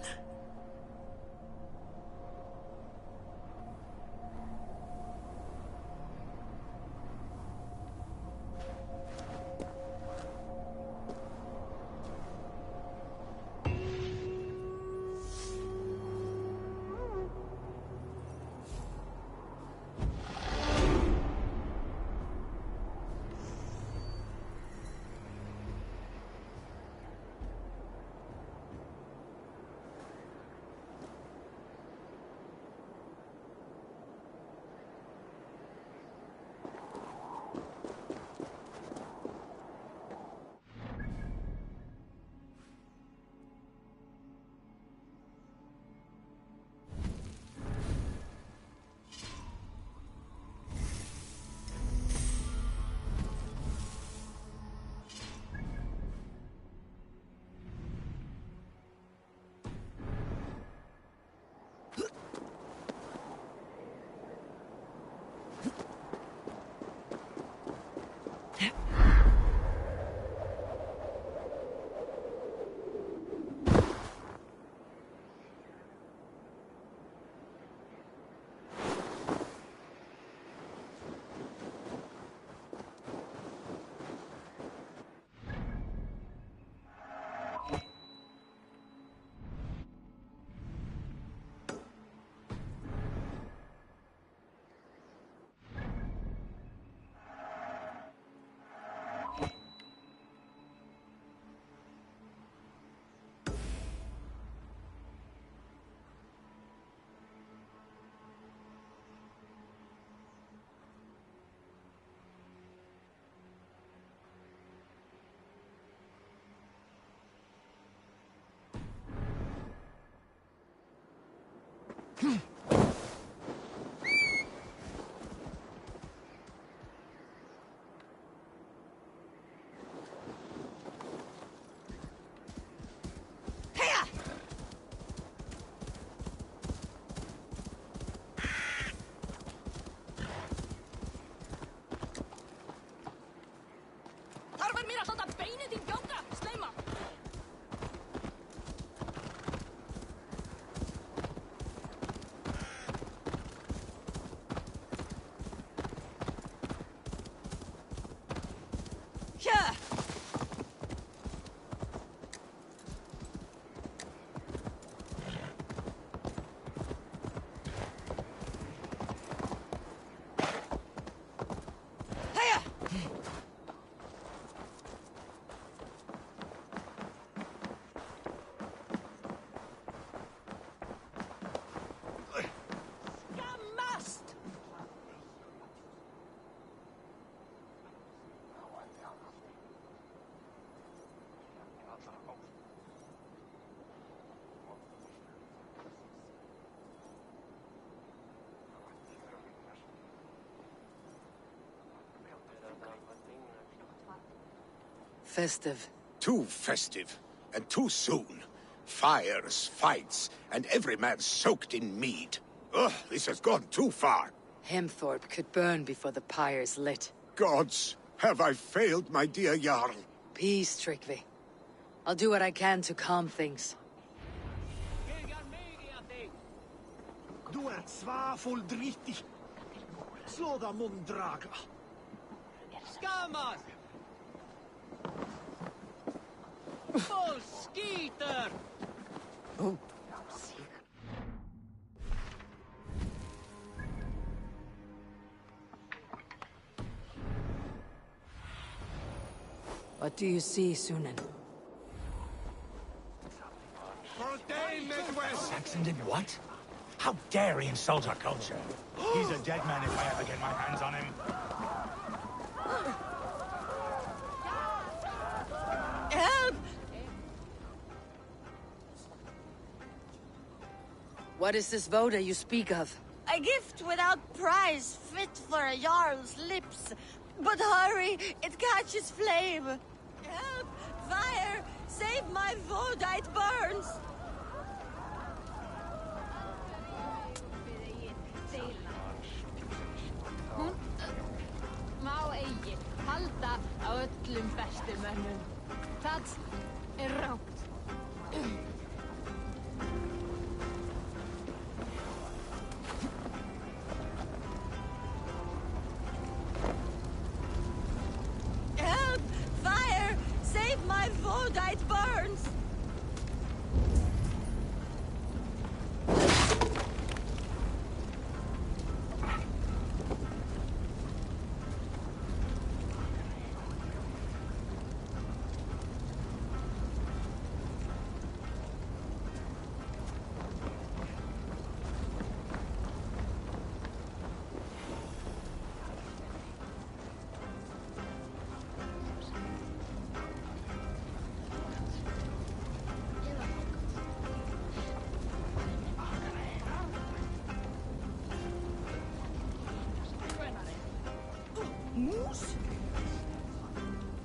Festive. Too festive, and too soon. Fires, fights, and every man soaked in mead. Ugh, this has gone too far. Hemthorpe could burn before the pyre's lit. Gods, have I failed my dear Jarl? Peace, Tryggvi. I'll do what I can to calm things. Du svaful dritti. Sloda mundraga. Skamas! Full skeeter! What do you see, Sunan? Saxon did what? How dare he insult our culture? He's a dead man if I ever get my hands on him. Help! What is this voda you speak of? A gift without price, fit for a Jarl's lips. But hurry, it catches flame. Help! Fire! Save my voda, it burns! Hún má eigi halda á öllum bestu mönnum. Það rangt. Help! Fire! Save my voda, it burns!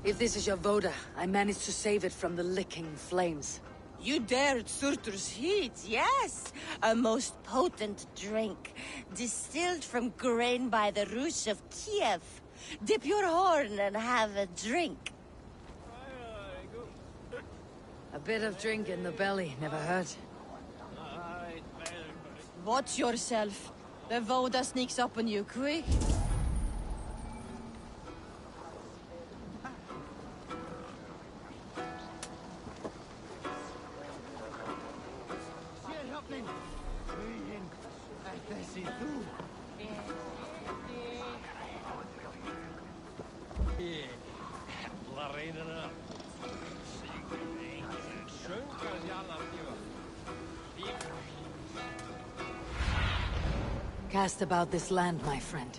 If this is your voda, I managed to save it from the licking flames. You dared Surtur's heat, yes! A most potent drink, distilled from grain by the Rus of Kiev. Dip your horn and have a drink. A bit of drink in the belly never hurt. Watch yourself. The voda sneaks up on you quick. Cast about this land, my friend.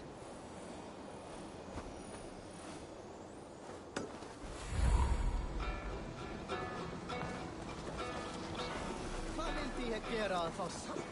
Hvað vildi ég gera að fá samt?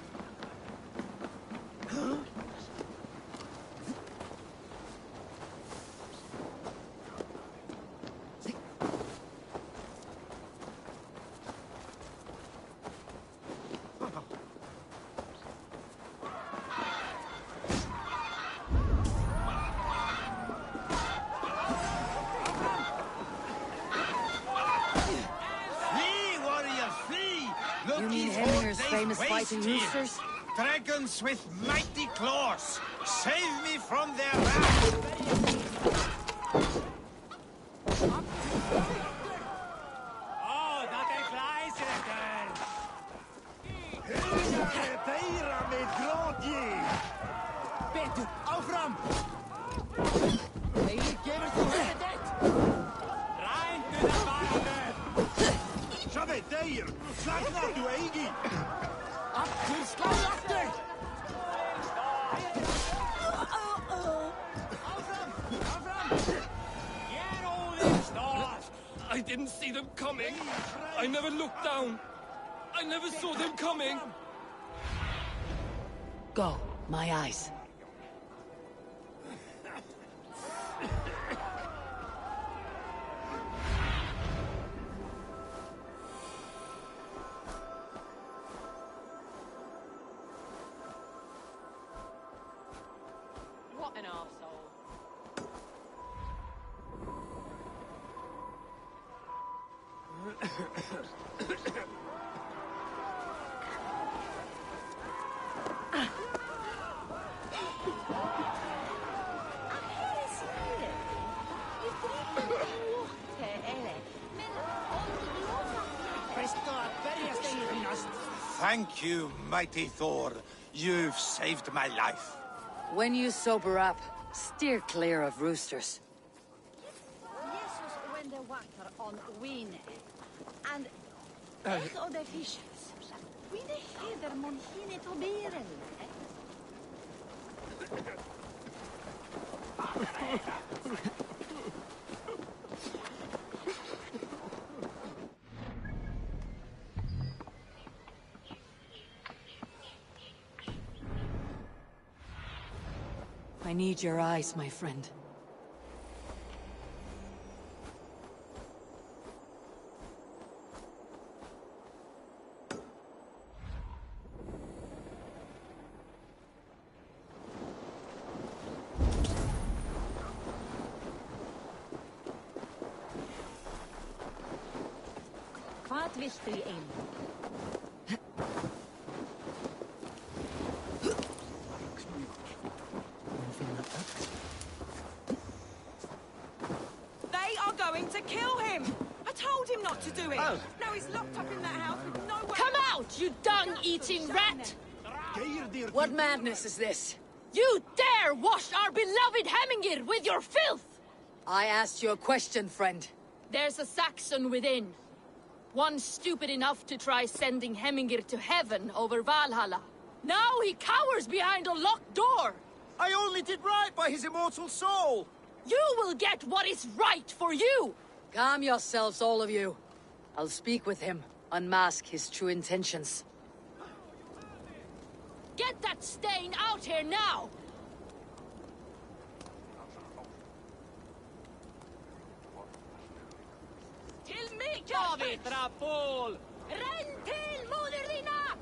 You mean Hemminger's famous fighting roosters? Dragons with mighty claws! Save me from their wrath! Oh, dat är flysäker! Beira med gråtje! Betur, áfram! Eigi gefur þú höfðið! Ræntu það barðu! Sjáðu, þeir! Slagnáttu, Eigi! Aftur, slagðu aftur! I didn't see them coming. I never looked down. I never saw them coming. Go, my eyes. What an arsehole. Thank you, mighty Thor. You've saved my life. When you sober up, steer clear of roosters. Jesus, when the water on Wine. And eitt of the fishes. Wine heder mon hine toberen. I need your eyes, my friend. Vad vill du in? They are going to kill him! I told him not to do it! Oh. Now he's locked up in that house with nowhere... Come out, you dung-eating rat! What madness is this? You dare wash our beloved Hemingir with your filth! I asked you a question, friend. There's a Saxon within. One stupid enough to try sending Hemingir to heaven over Valhalla. Now he cowers behind a locked door! I only did right by his immortal soul! You will get what is right for you! Calm yourselves, all of you. I'll speak with him, unmask his true intentions. Get that stain out here now! Till mig, Avitra fål! Renn till moder dina!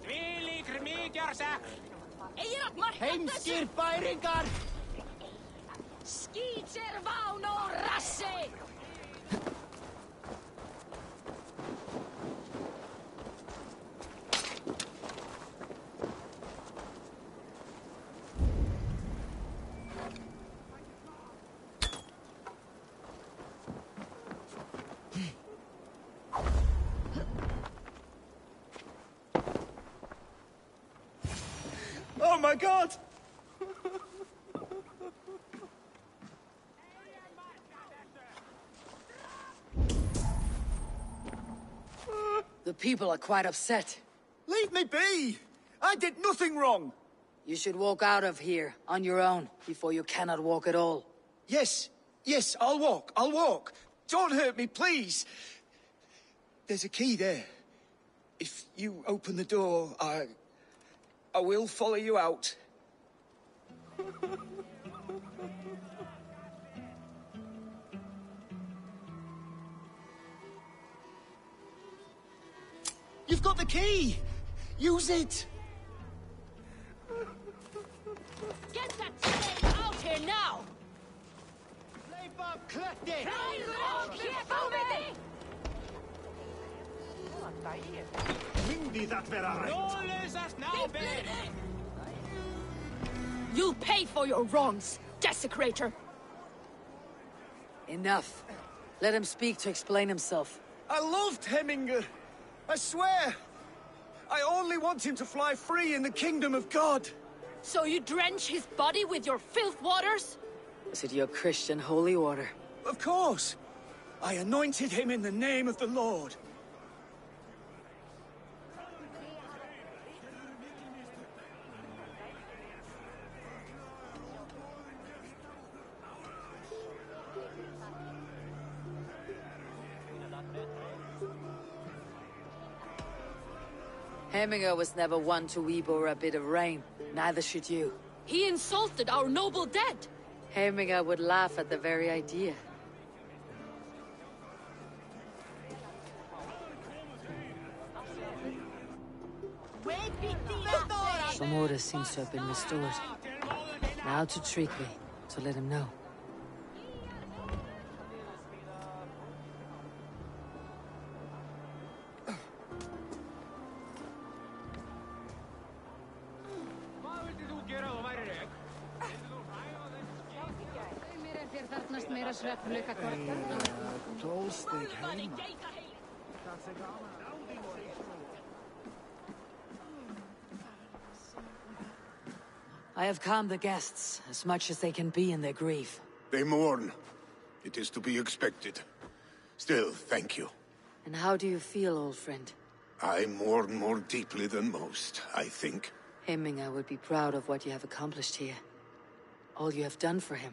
Tvillik mygjarsak! Eivät markka Heimskir bæringar! Skitser vaun och rasse! Oh my god! The people are quite upset. Leave me be! I did nothing wrong! You should walk out of here on your own before you cannot walk at all. Yes, I'll walk. Don't hurt me, please. There's a key there. If you open the door, I will follow you out. You've got the key! Use it! Get that stain out here now! You'll pay for your wrongs, desecrator! Enough. Let him speak to explain himself. I loved Hemingr. I swear. I only want him to fly free in the kingdom of God. So you drench his body with your filth waters? Is it your Christian holy water? Of course. I anointed him in the name of the Lord. Hemingr was never one to weep over a bit of rain. Neither should you. He insulted our noble dead! Hemingr would laugh at the very idea. Some order seems to have been restored. Now to Tryggvi, so let him know. I have calmed the guests as much as they can be in their grief. They mourn. It is to be expected. Still, thank you. And how do you feel, old friend? I mourn more deeply than most, I think. Hemminger would be proud of what you have accomplished here. All you have done for him.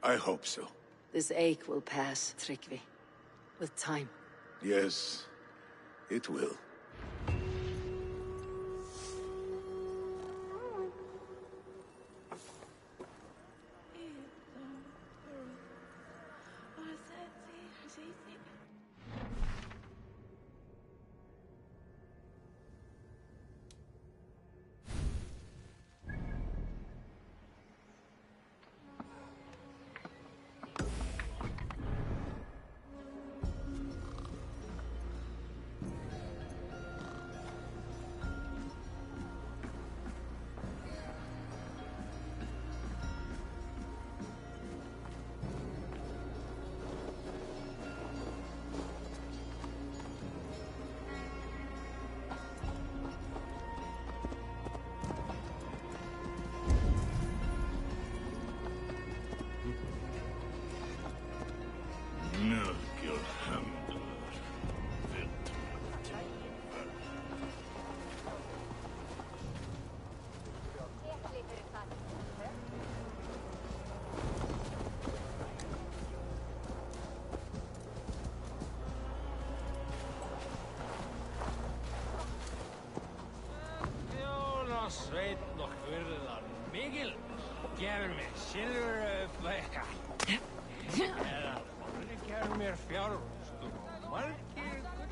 I hope so. This ache will pass, Tryggvi. With time. Yes, it will. Sveit nog furðar mikil gefur mér silfurbækka eða orði gefur mér fjárhústum og margir gull.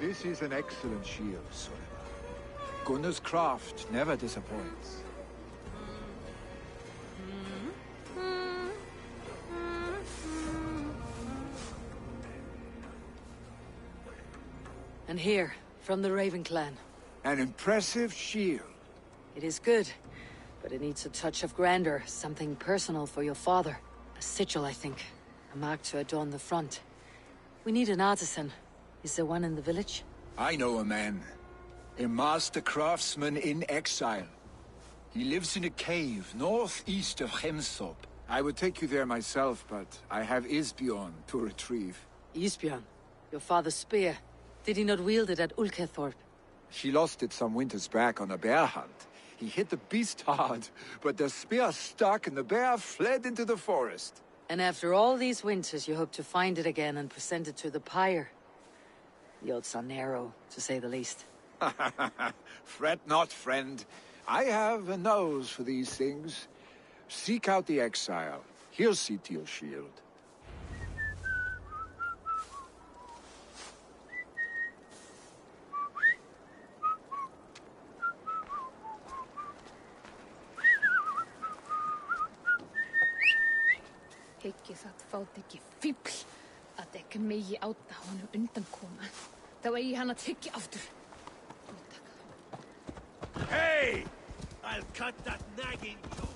This is an excellent shield, Sullivan. Gunnar's craft never disappoints. And here, from the Raven clan. An impressive shield. It is good, but it needs a touch of grandeur, something personal for your father. A sigil, I think. A mark to adorn the front. We need an artisan. Is there one in the village? I know a man. A master craftsman in exile. He lives in a cave northeast of Hemthorp. I would take you there myself, but I have Isbjorn to retrieve. Isbjorn? Your father's spear. Did he not wield it at Ulkethorp? She lost it some winters back on a bear hunt. He hit the beast hard, but the spear stuck and the bear fled into the forest. And after all these winters, you hope to find it again and present it to the pyre. The odds are narrow, to say the least. Fret not, friend. I have a nose for these things. Seek out the exile. He'll see to your shield. Hyggi það fát ekki fíbl að ekki megi áta honum undan koma. Þá eigi hann að tyggja aftur. Hey! I'll cut that nagging jaw.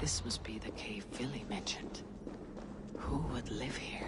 This must be the cave Billy mentioned. Who would live here?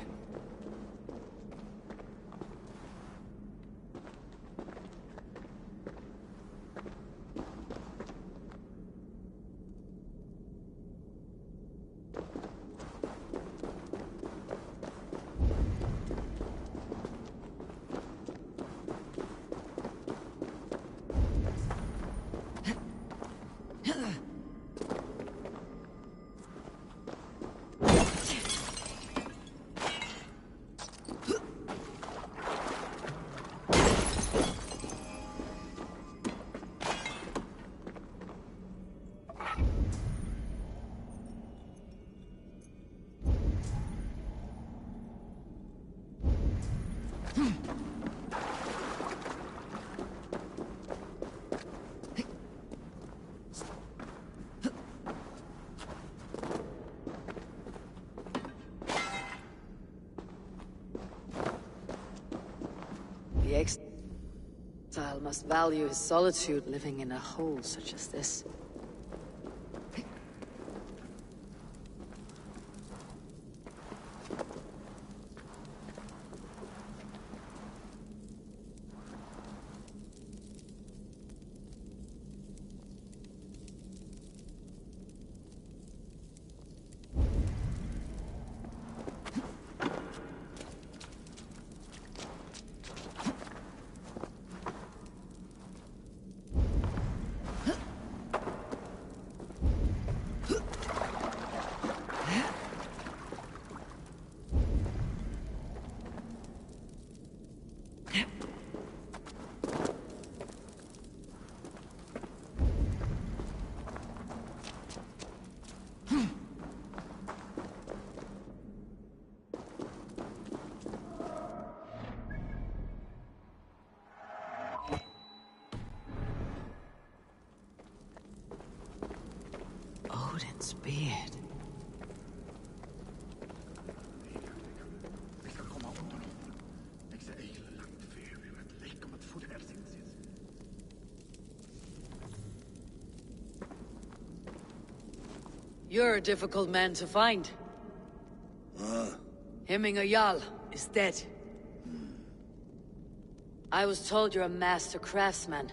must value his solitude living in a hole such as this. Odin's beard. You're a difficult man to find. Hemminger Jarl is dead. I was told you're a master craftsman.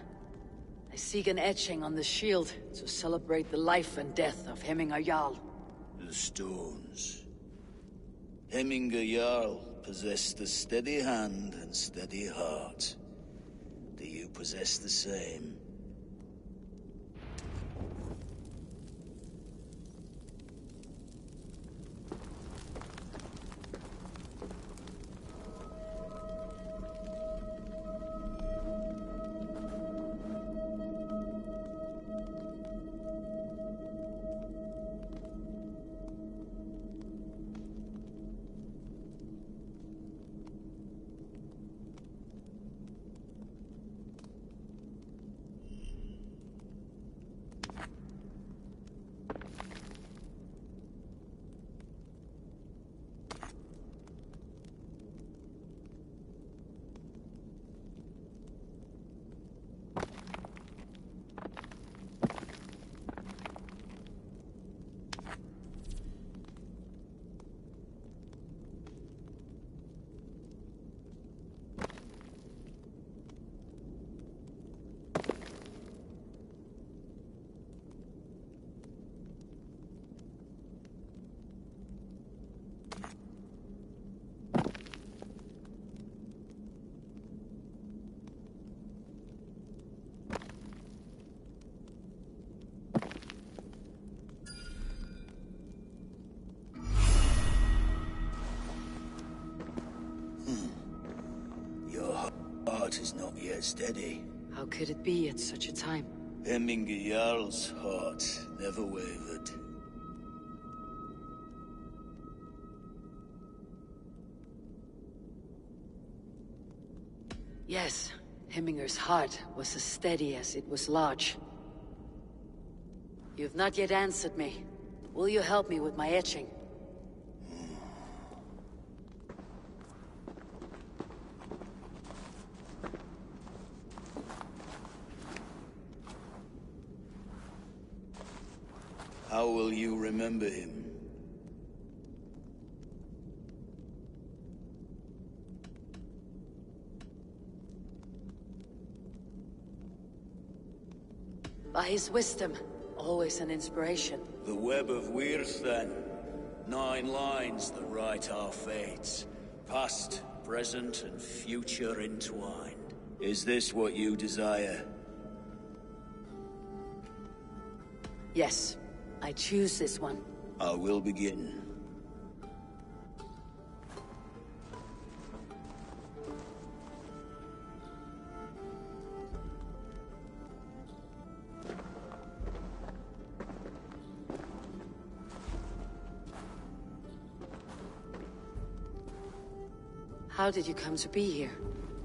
I seek an etching on the shield to celebrate the life and death of Hemminger Jarl. The stones. Hemminger Jarl possessed a steady hand and steady heart. Do you possess the same? Is not yet steady. How could it be at such a time? Hemminger Jarl's heart never wavered. Yes, Hemminger's heart was as steady as it was large. You've not yet answered me. Will you help me with my etching? How will you remember him? By his wisdom, always an inspiration. The web of Wirth, then. 9 lines that write our fates. Past, present, and future entwined. Is this what you desire? Yes. I choose this one. I will begin. How did you come to be here?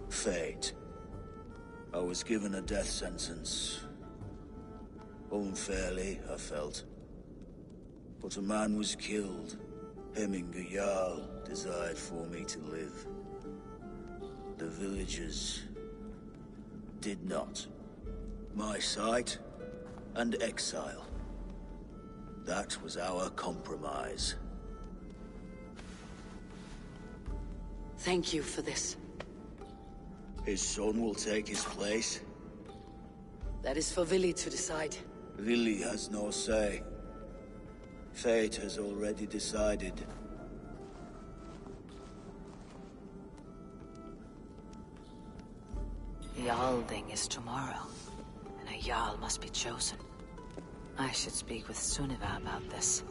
Fate. I was given a death sentence. Unfairly, I felt. But a man was killed. Hemminger Jarl desired for me to live. The villagers... did not. My sight and exile. That was our compromise. Thank you for this. His son will take his place. That is for Vili to decide. Vili has no say. Fate has already decided. The Alding is tomorrow, and a Jarl must be chosen. I should speak with Sunniva about this.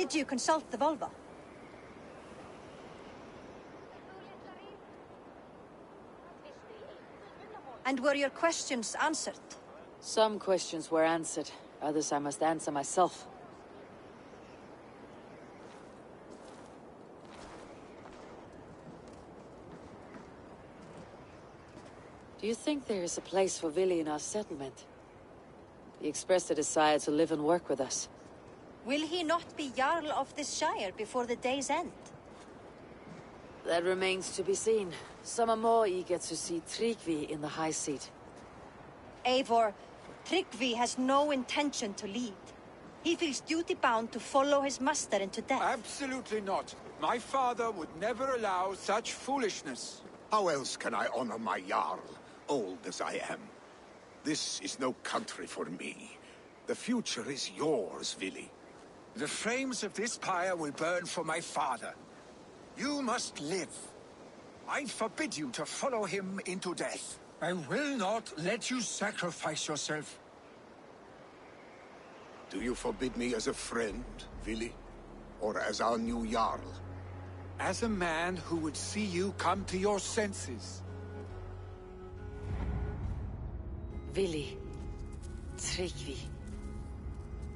Did you consult the Volva? And were your questions answered? Some questions were answered. Others I must answer myself. Do you think there is a place for Vili in our settlement? He expressed a desire to live and work with us. Will he not be Jarl of this shire before the day's end? That remains to be seen. Some are more eager to see Tryggvi in the high seat. Eivor, Tryggvi has no intention to lead. He feels duty-bound to follow his master into death. Absolutely not. My father would never allow such foolishness. How else can I honor my Jarl, old as I am? This is no country for me. The future is yours, Vili. The flames of this pyre will burn for my father. You must live. I forbid you to follow him into death. I will not let you sacrifice yourself. Do you forbid me as a friend, Vili? Or as our new Jarl? As a man who would see you come to your senses. Vili. Tryggvi.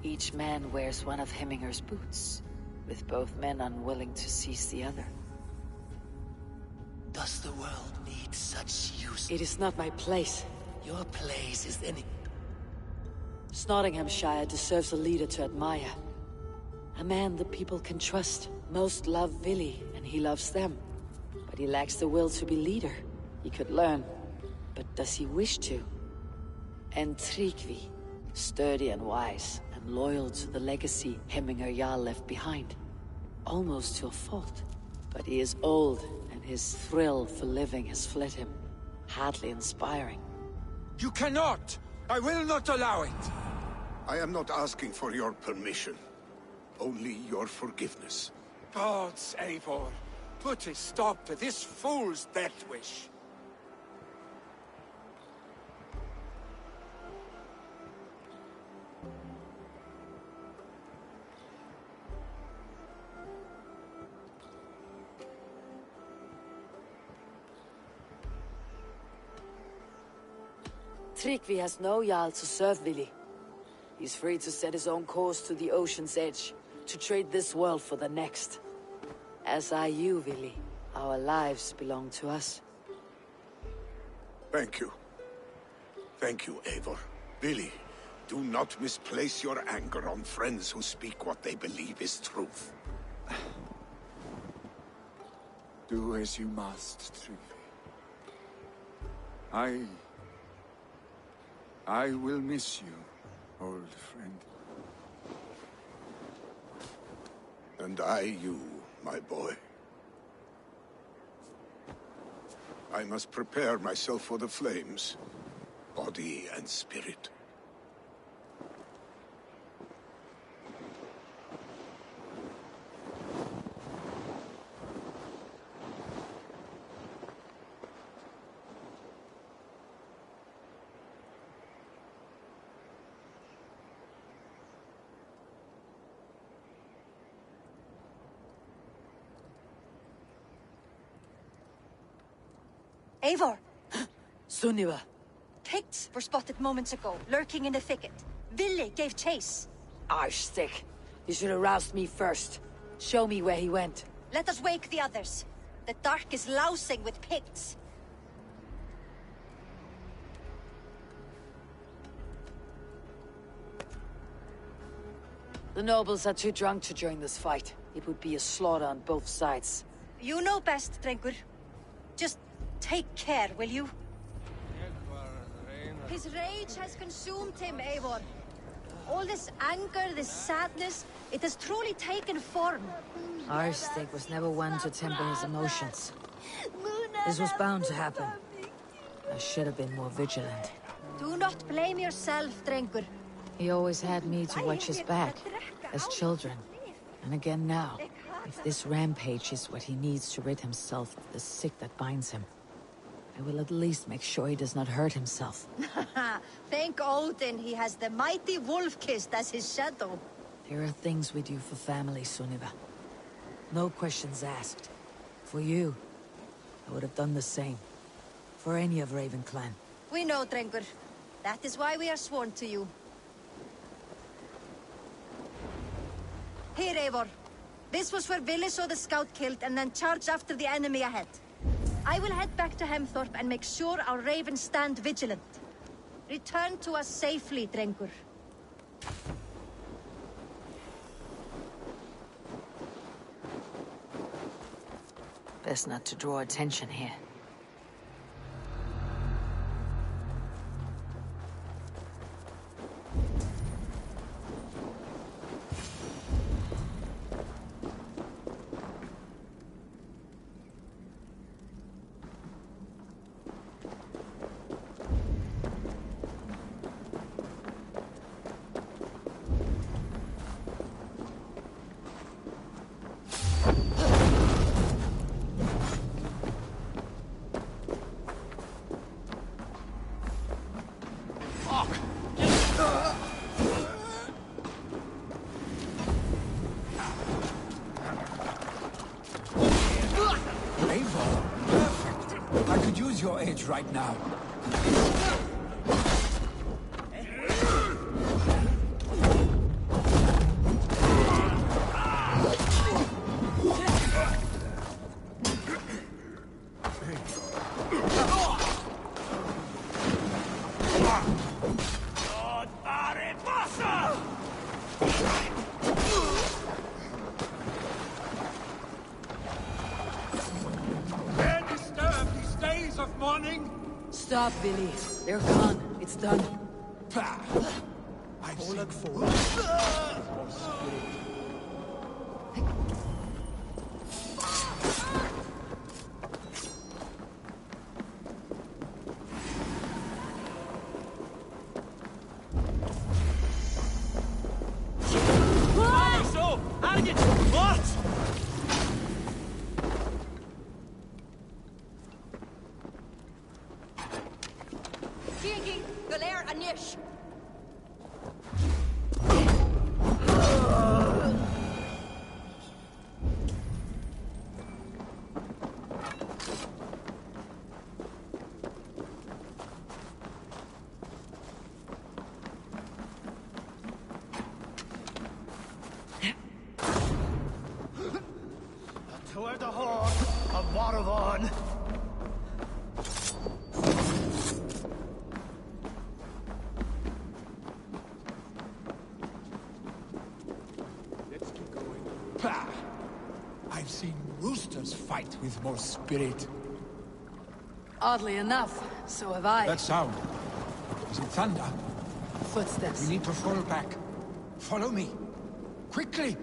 Each man wears one of Hemminger's boots, with both men unwilling to seize the other. Does the world need such use? It is not my place. Your place is in... Nottinghamshire deserves a leader to admire. A man the people can trust. Most love Vili, and he loves them. But he lacks the will to be leader. He could learn, but does he wish to? And Tryggvi, sturdy and wise, and loyal to the legacy Hemminger Jarl left behind. Almost to a fault. But he is old, and his thrill for living has fled him. Hardly inspiring. You cannot! I will not allow it! I am not asking for your permission. Only your forgiveness. Gods, Eivor, put a stop to this fool's death wish. Tryggvi has no Jarl to serve Vili. He's free to set his own course to the ocean's edge, to trade this world for the next. As are you, Vili. Our lives belong to us. Thank you. Thank you, Eivor. Vili, do not misplace your anger on friends who speak what they believe is truth. Do as you must, Tryggvi. I will miss you, old friend. And I you, my boy. I must prepare myself for the flames, body and spirit. Eivor! Sunniva! Picts were spotted moments ago, lurking in the thicket. Vili gave chase. Arschstick! You should have roused me first. Show me where he went. Let us wake the others. The dark is lousing with Picts. The nobles are too drunk to join this fight. It would be a slaughter on both sides. You know best, Drengur. Just take care, will you? His rage has consumed him, Eivor. All this anger, this sadness, it has truly taken form. Arschstick was never one to temper his emotions. This was bound to happen. I should have been more vigilant. Do not blame yourself, Drengur. He always had me to watch his back, as children. And again now, if this rampage is what he needs to rid himself of the sick that binds him, I will at least make sure he does not hurt himself. Thank Odin he has the mighty Wolf-Kissed as his shadow. There are things we do for family, Sunniva. No questions asked. For you, I would have done the same. For any of Raven Clan. We know, Drengur. That is why we are sworn to you. Here, Eivor. This was where Vili saw the scout killed and then charged after the enemy ahead. I will head back to Hemthorpe and make sure our ravens stand vigilant. Return to us safely, Drengur. Best not to draw attention here. Your age right now. Stop, Billy. They're gone. It's done. I've seen four. Toward the horde of Watervon. Let's keep going. Pah! I've seen roosters fight with more spirit. Oddly enough, so have I. That sound. Is it thunder? Footsteps. We need to fall back. Follow me. Quickly!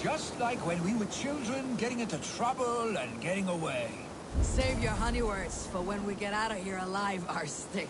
Just like when we were children, getting into trouble and getting away. Save your honey words for when we get out of here alive, Arstick.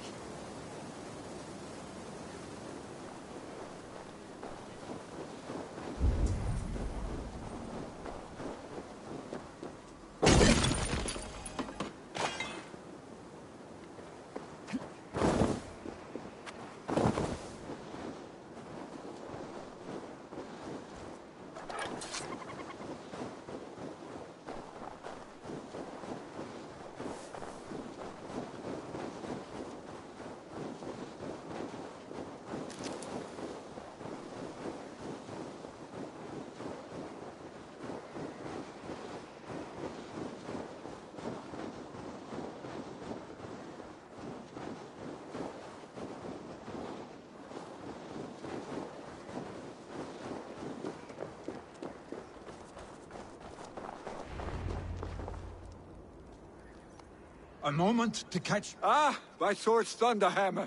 A moment to catch... Ah, my sword's thunderhammer.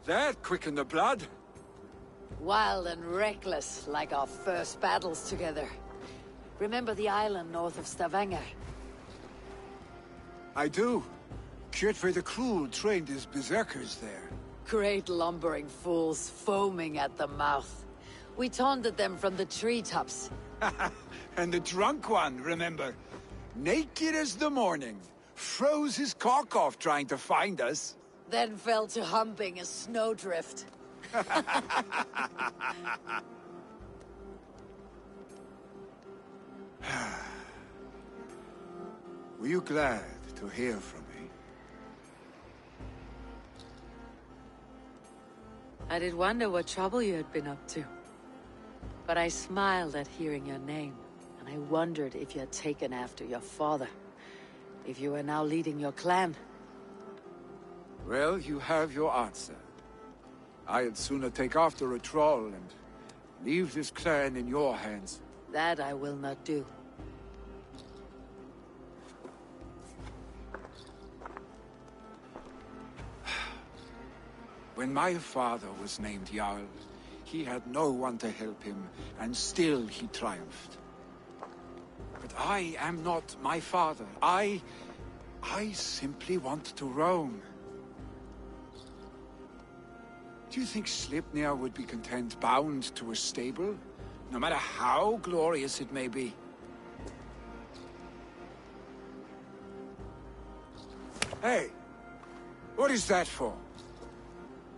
That quickened the blood. Wild and reckless, like our first battles together. Remember the island north of Stavanger? I do. Kjotve the Cruel trained his berserkers there. Great lumbering fools, foaming at the mouth. We taunted them from the treetops. And the drunk one, remember? Naked as the morning. Froze his cock off trying to find us. Then fell to humping a snowdrift. Were you glad to hear from me? I did wonder what trouble you had been up to. But I smiled at hearing your name, and I wondered if you had taken after your father. If you were now leading your clan. Well, you have your answer. I'd sooner take after a troll and leave this clan in your hands. That I will not do. When my father was named Jarl, he had no one to help him, and still he triumphed. But I am not my father. I simply want to roam. Do you think Sleipnir would be content bound to a stable? No matter how glorious it may be? Hey! What is that for?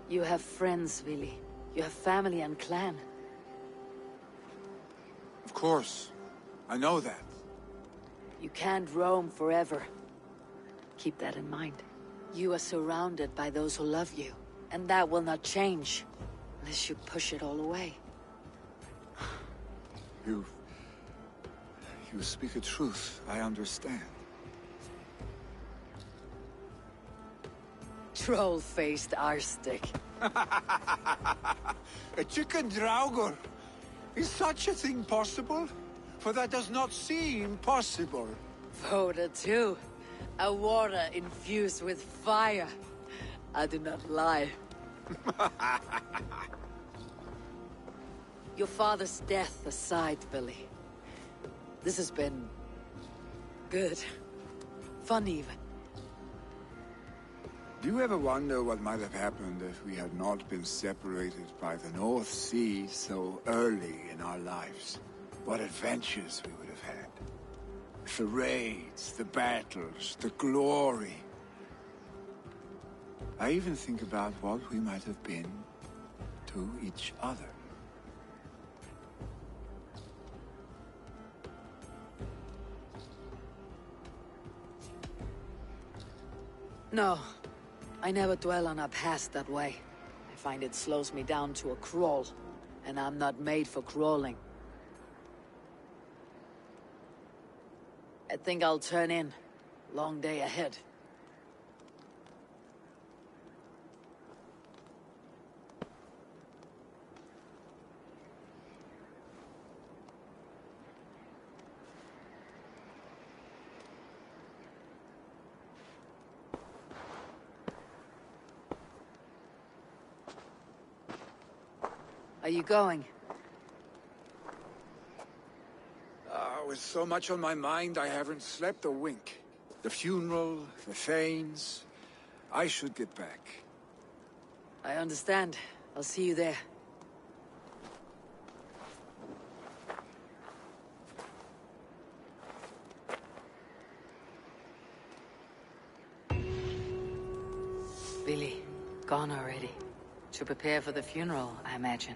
You have friends, Vili. You have family and clan. Of course. I know that. You can't roam forever. Keep that in mind. You are surrounded by those who love you. And that will not change. Unless you push it all away. You speak a truth. I understand. Troll-faced arstick. A chicken draugr. Is such a thing possible? For that does not seem possible. Voda too. A water infused with fire. I do not lie. Your father's death aside, Billy. This has been... good. Fun even. Do you ever wonder what might have happened if we had not been separated by the North Sea so early in our lives? What adventures we would have had. The raids, the battles, the glory. I even think about what we might have been to each other. No. I never dwell on our past that way. I find it slows me down to a crawl. And I'm not made for crawling. I think I'll turn in. Long day ahead. Are you going? With so much on my mind, I haven't slept a wink. The funeral, the Thanes... I should get back. I understand. I'll see you there. Billy, gone already. To prepare for the funeral, I imagine.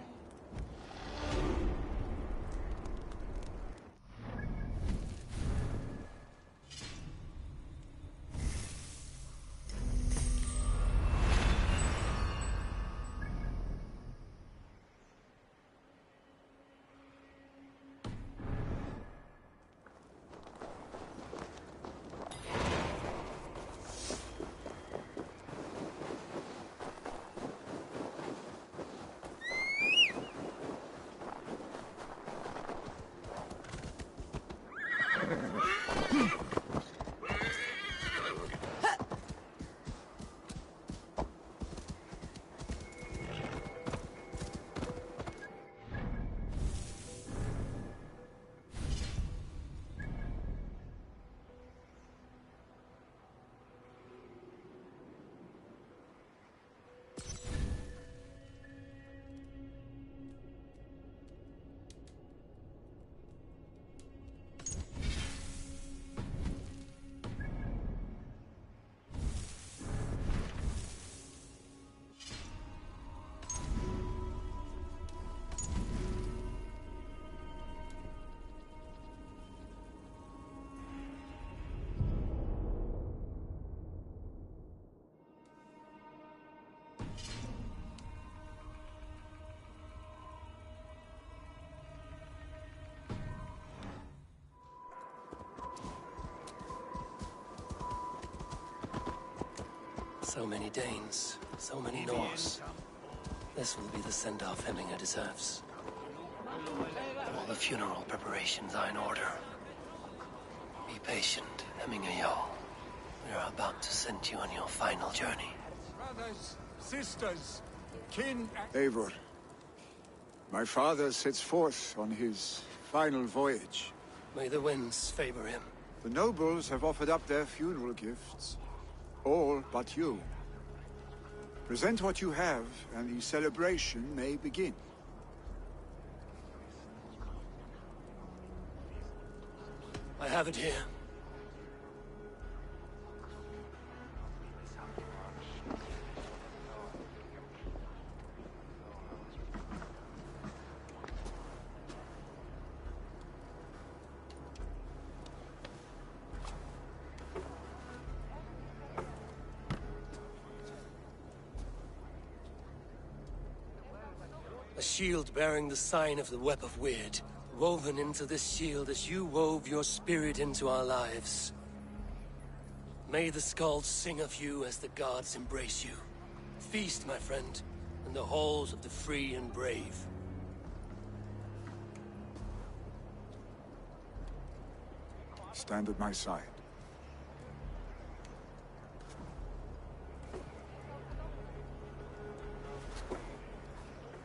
So many Danes, so many Norse. This will be the send-off Hemminger deserves. All the funeral preparations are in order. Be patient, Hemminger Jarl. We are about to send you on your final journey. Brothers, sisters, kin... Eivor, my father sets forth on his final voyage. May the winds favor him. The nobles have offered up their funeral gifts. All but you. Present what you have, and the celebration may begin. I have it here. A shield bearing the sign of the Web of Weird. Woven into this shield as you wove your spirit into our lives. May the skalds sing of you as the gods embrace you. Feast, my friend, in the halls of the free and brave. Stand at my side.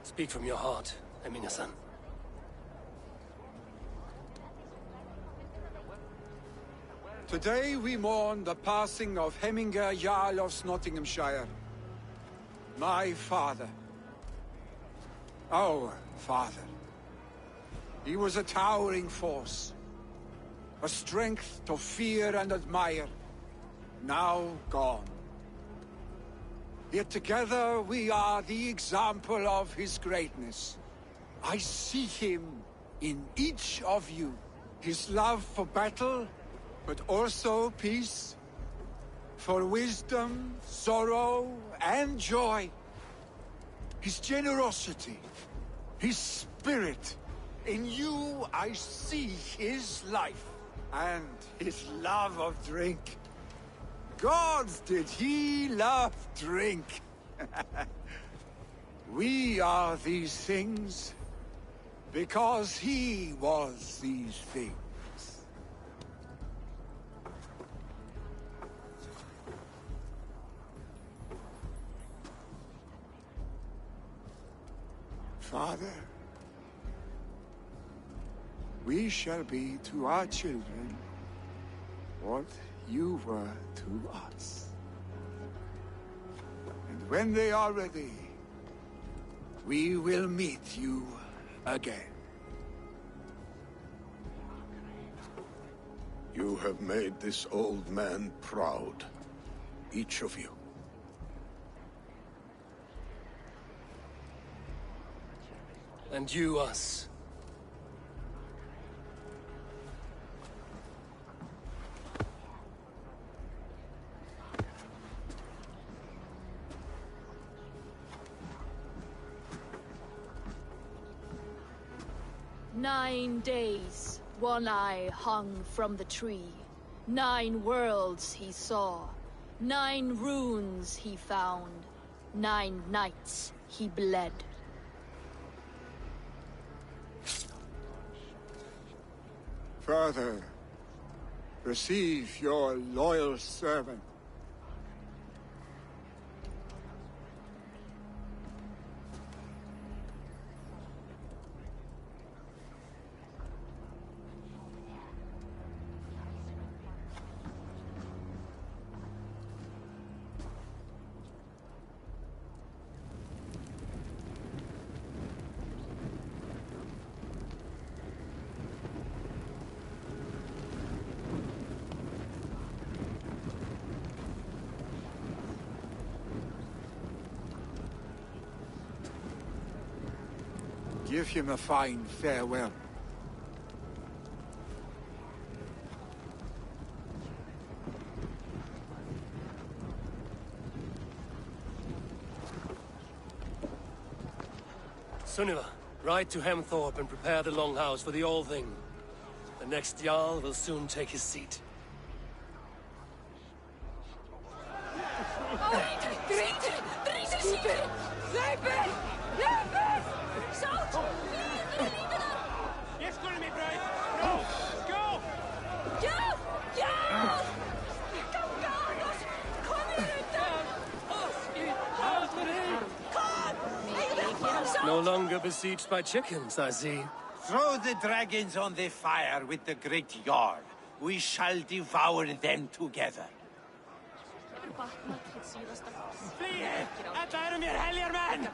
Speak from your heart, Hemminger-san. Today we mourn the passing of Hemminger Jarl of Nottinghamshire. My father. Our father. He was a towering force. A strength to fear and admire. Now gone. Yet together we are the example of his greatness. I see him in each of you. His love for battle, but also peace, for wisdom, sorrow, and joy. His generosity, his spirit. In you I see his life, and his love of drink. Gods, did he love drink! We are these things, because he was these things. Father, we shall be to our children what you were to us. And when they are ready, we will meet you again. You have made this old man proud. Each of you. And you us. "9 days, One Eye hung from the tree. 9 worlds he saw. 9 runes he found. 9 nights he bled. Father, receive your loyal servant. Give him a fine farewell. Sunniva, ride to Hemthorpe and prepare the Longhouse for the All-Thing. The next Jarl will soon take his seat. Oh, Skrýttir! Drísilskipið! Hlaupið! Hlaupið! Sátt! Flýð fyrir lífinar! Ég skulum í brauð! Go! Go! Hjálp! Hjálp! Ganganos! Komið undan! No longer besieged by chickens, I see. Throw the dragons on the fire with the great Jarl. We shall devour them together. Þetta eru mér heljarmenn!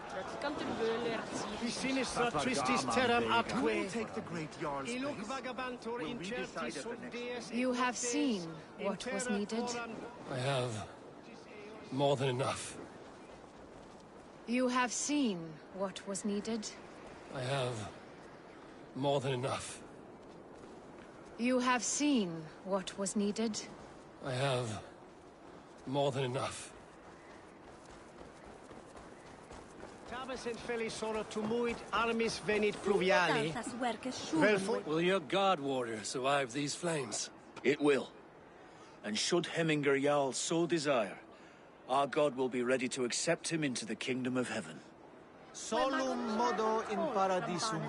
Vi sinistra tristis terram atque. Take the great Jarl's place. You have seen what was needed. I have more than enough. You have seen what was needed. I have more than enough. You have seen what was needed. I have more than enough. Tabes felli sono tumuit armis venit pluviali. Will your guard warrior survive these flames? It will. And should Hemminger Jarl so desire, our god will be ready to accept him into the kingdom of heaven. Solum modo in paradisum.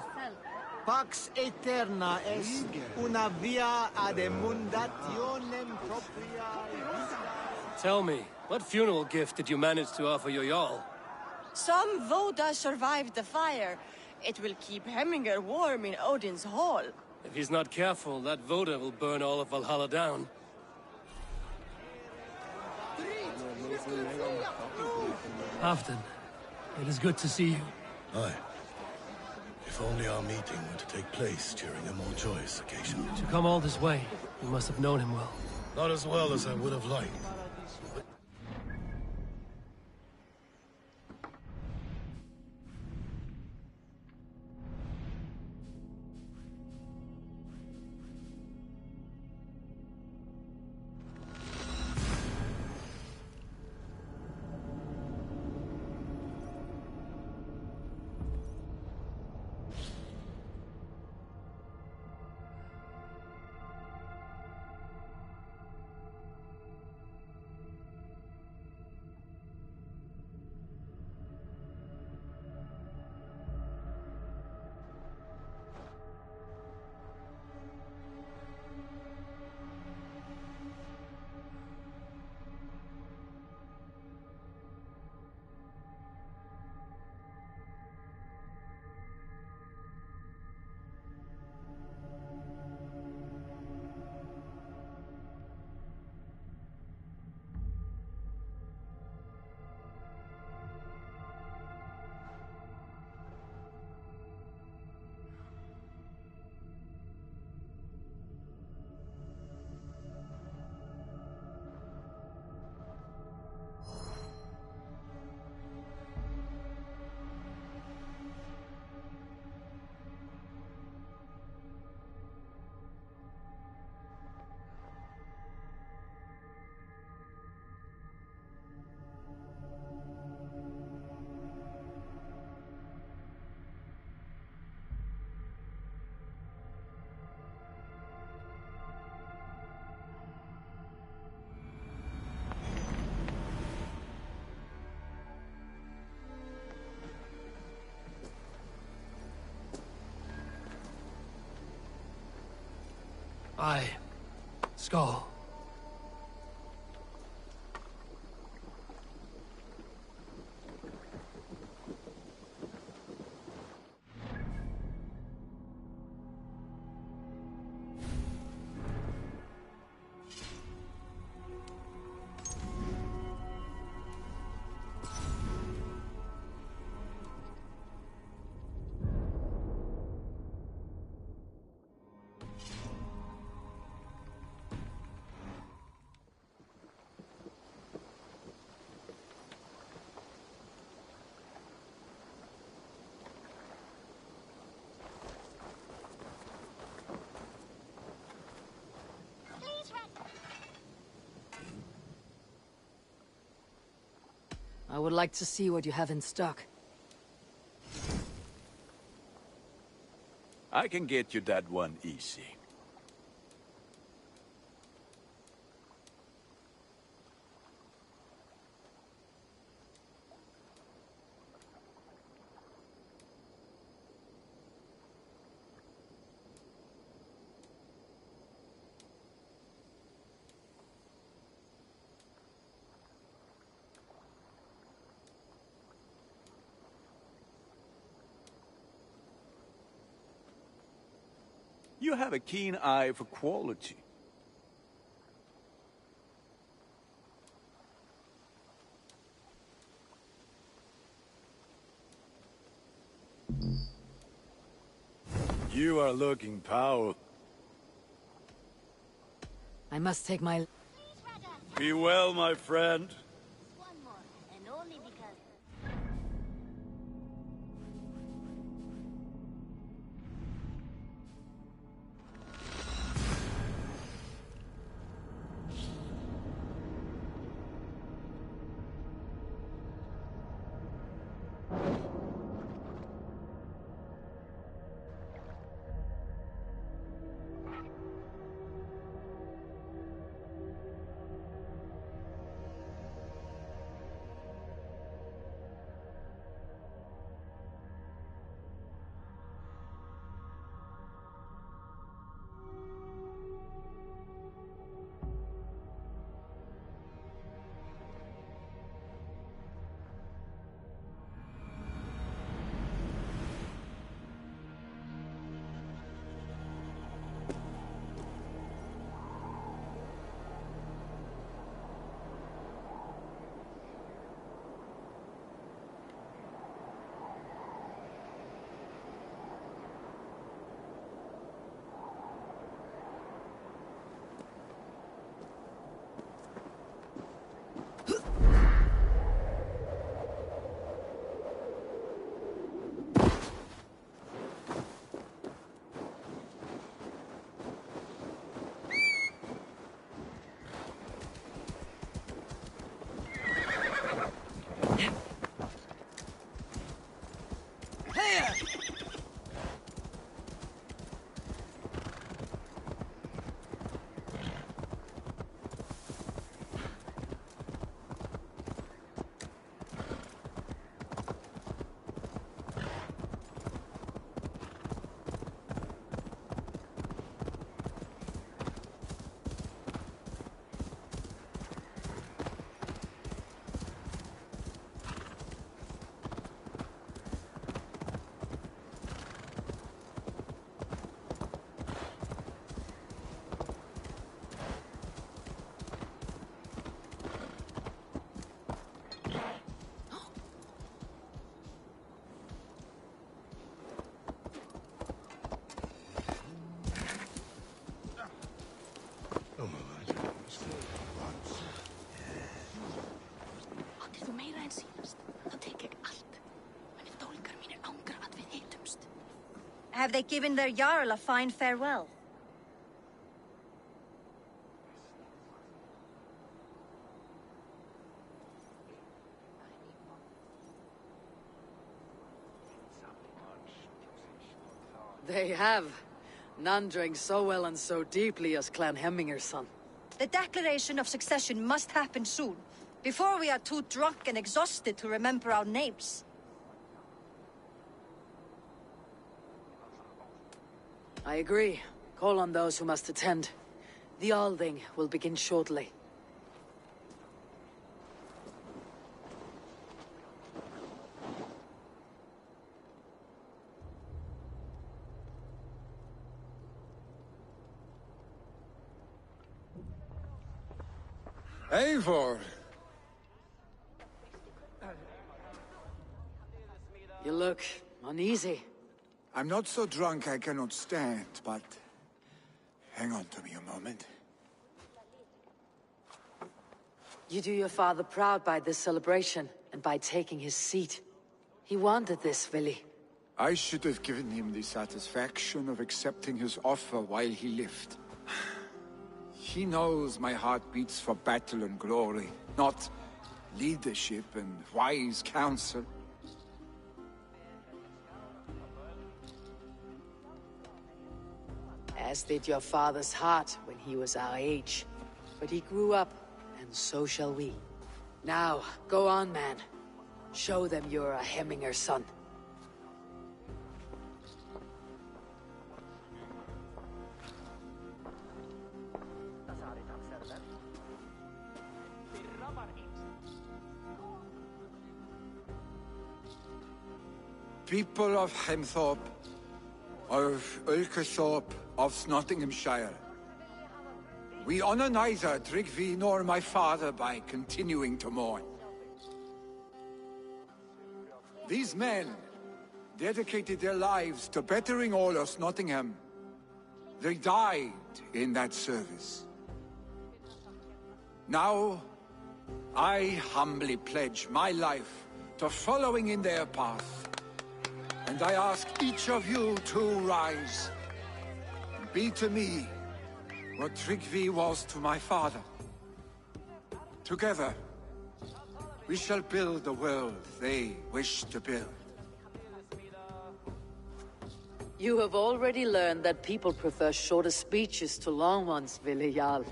Pax aeterna est una via ad emundationem propria. Tell me, what funeral gift did you manage to offer your Jarl? Some Voda survived the fire. It will keep Hemminger warm in Odin's hall. If he's not careful, that Voda will burn all of Valhalla down. Halfdan, it is good to see you. Aye. If only our meeting were to take place during a more joyous occasion. To come all this way, you must have known him well. Not as well as I would have liked. Aye. Skull. I would like to see what you have in stock. I can get you that one easy. You have a keen eye for quality. You are looking powerful. I must take my... Be well, my friend. Have they given their Jarl a fine farewell? They have. None drank so well and so deeply as Clan Hemminger's son. The declaration of succession must happen soon, before we are too drunk and exhausted to remember our names. I agree. Call on those who must attend. The Alding will begin shortly. Eivor! You look uneasy. I'm not so drunk I cannot stand, but... hang on to me a moment. You do your father proud by this celebration, and by taking his seat. He wanted this, Vili. I should have given him the satisfaction of accepting his offer while he lived. He knows my heart beats for battle and glory, not leadership and wise counsel. As did your father's heart when he was our age. But he grew up, and so shall we. Now, go on, man. Show them you're a Hemminger son. People of Hemthorpe, of Ulkerthorpe of Nottinghamshire. We honor neither Tryggvi nor my father by continuing to mourn. These men dedicated their lives to bettering all of Nottingham. They died in that service. Now, I humbly pledge my life to following in their path. And I ask each of you to rise and be to me what Tryggvi was to my father. Together, we shall build the world they wish to build. You have already learned that people prefer shorter speeches to long ones, Valhalla.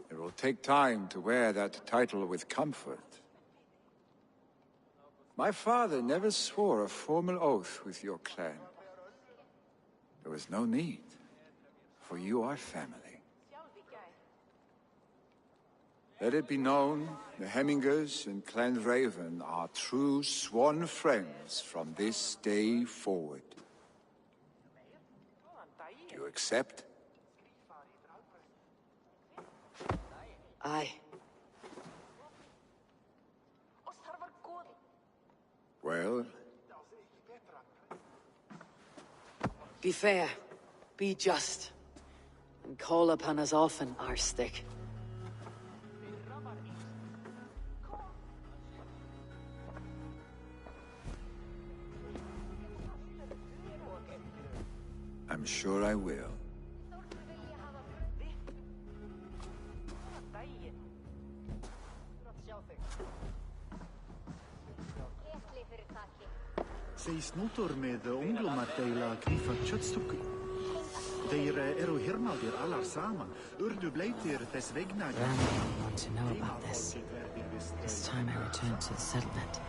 It will take time to wear that title with comfort. My father never swore a formal oath with your clan. There was no need, for you are family. Let it be known, the Hemmingers and Clan Raven are true sworn friends from this day forward. Do you accept? Aye. Well? Be fair, be just, and call upon us often, Arstick. I'm sure I will. Sei snútur með unglumar deila kvífa kjötstúku. Þeir eru hirmaldir allar saman. Urdu bleitir þess vegna. Grandma will want to know about this. This time I return to the settlement.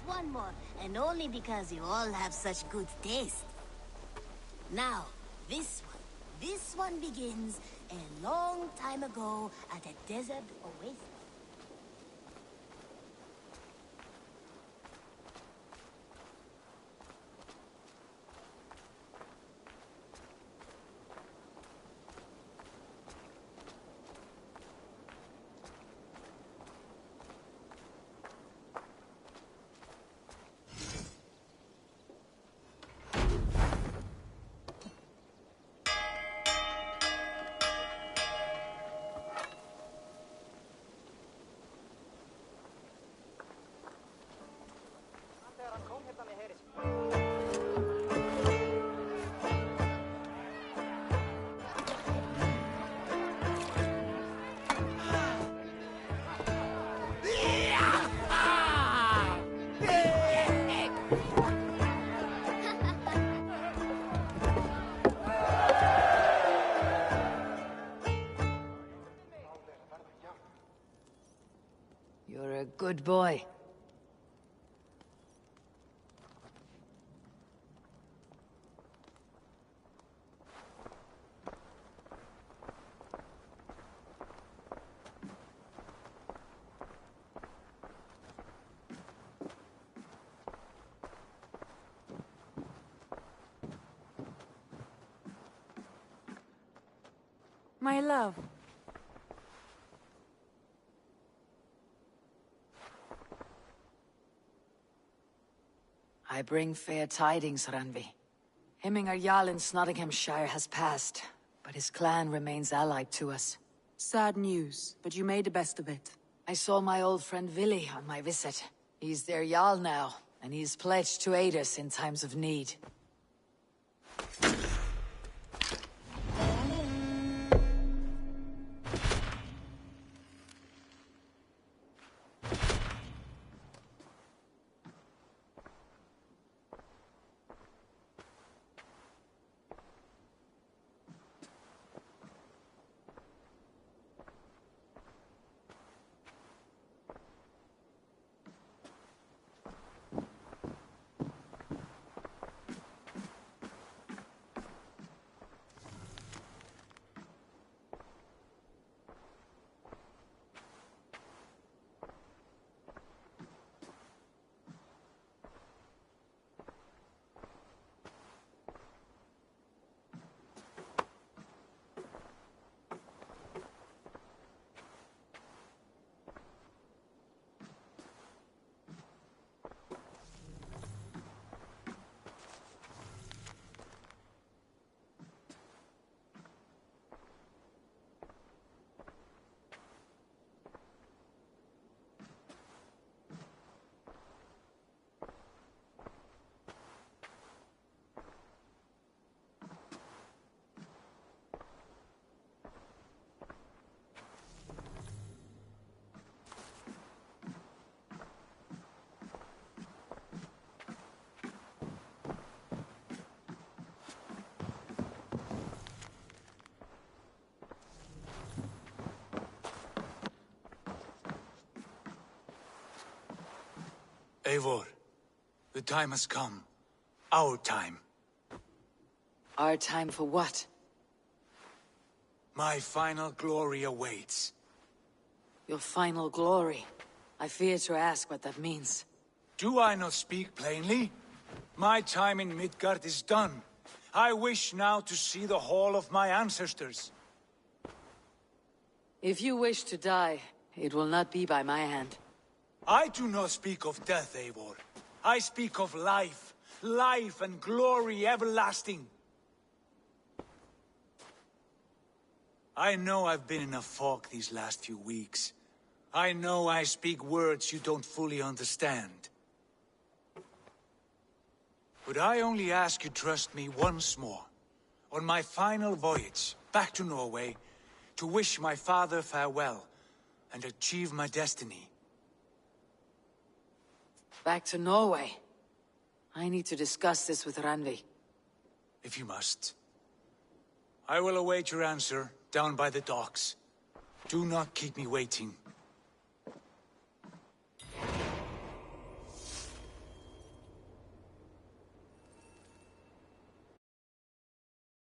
One more, and only because you all have such good taste. Now, this one begins a long time ago at a desert oasis. Good boy. My love. I bring fair tidings, Randvi. Hemmingar Jarl in Nottinghamshire has passed, but his clan remains allied to us. Sad news, but you made the best of it. I saw my old friend Vili on my visit. He's their Jarl now, and he's pledged to aid us in times of need. Eivor, the time has come. Our time. Our time for what? My final glory awaits. Your final glory. I fear to ask what that means. Do I not speak plainly? My time in Midgard is done. I wish now to see the hall of my ancestors. If you wish to die, it will not be by my hand. I do not speak of death, Eivor. I speak of life. Life and glory everlasting. I know I've been in a fog these last few weeks. I know I speak words you don't fully understand. But I only ask you trust me once more. On my final voyage, back to Norway, to wish my father farewell, and achieve my destiny. Back to Norway? I need to discuss this with Randvi. If you must. I will await your answer down by the docks. Do not keep me waiting.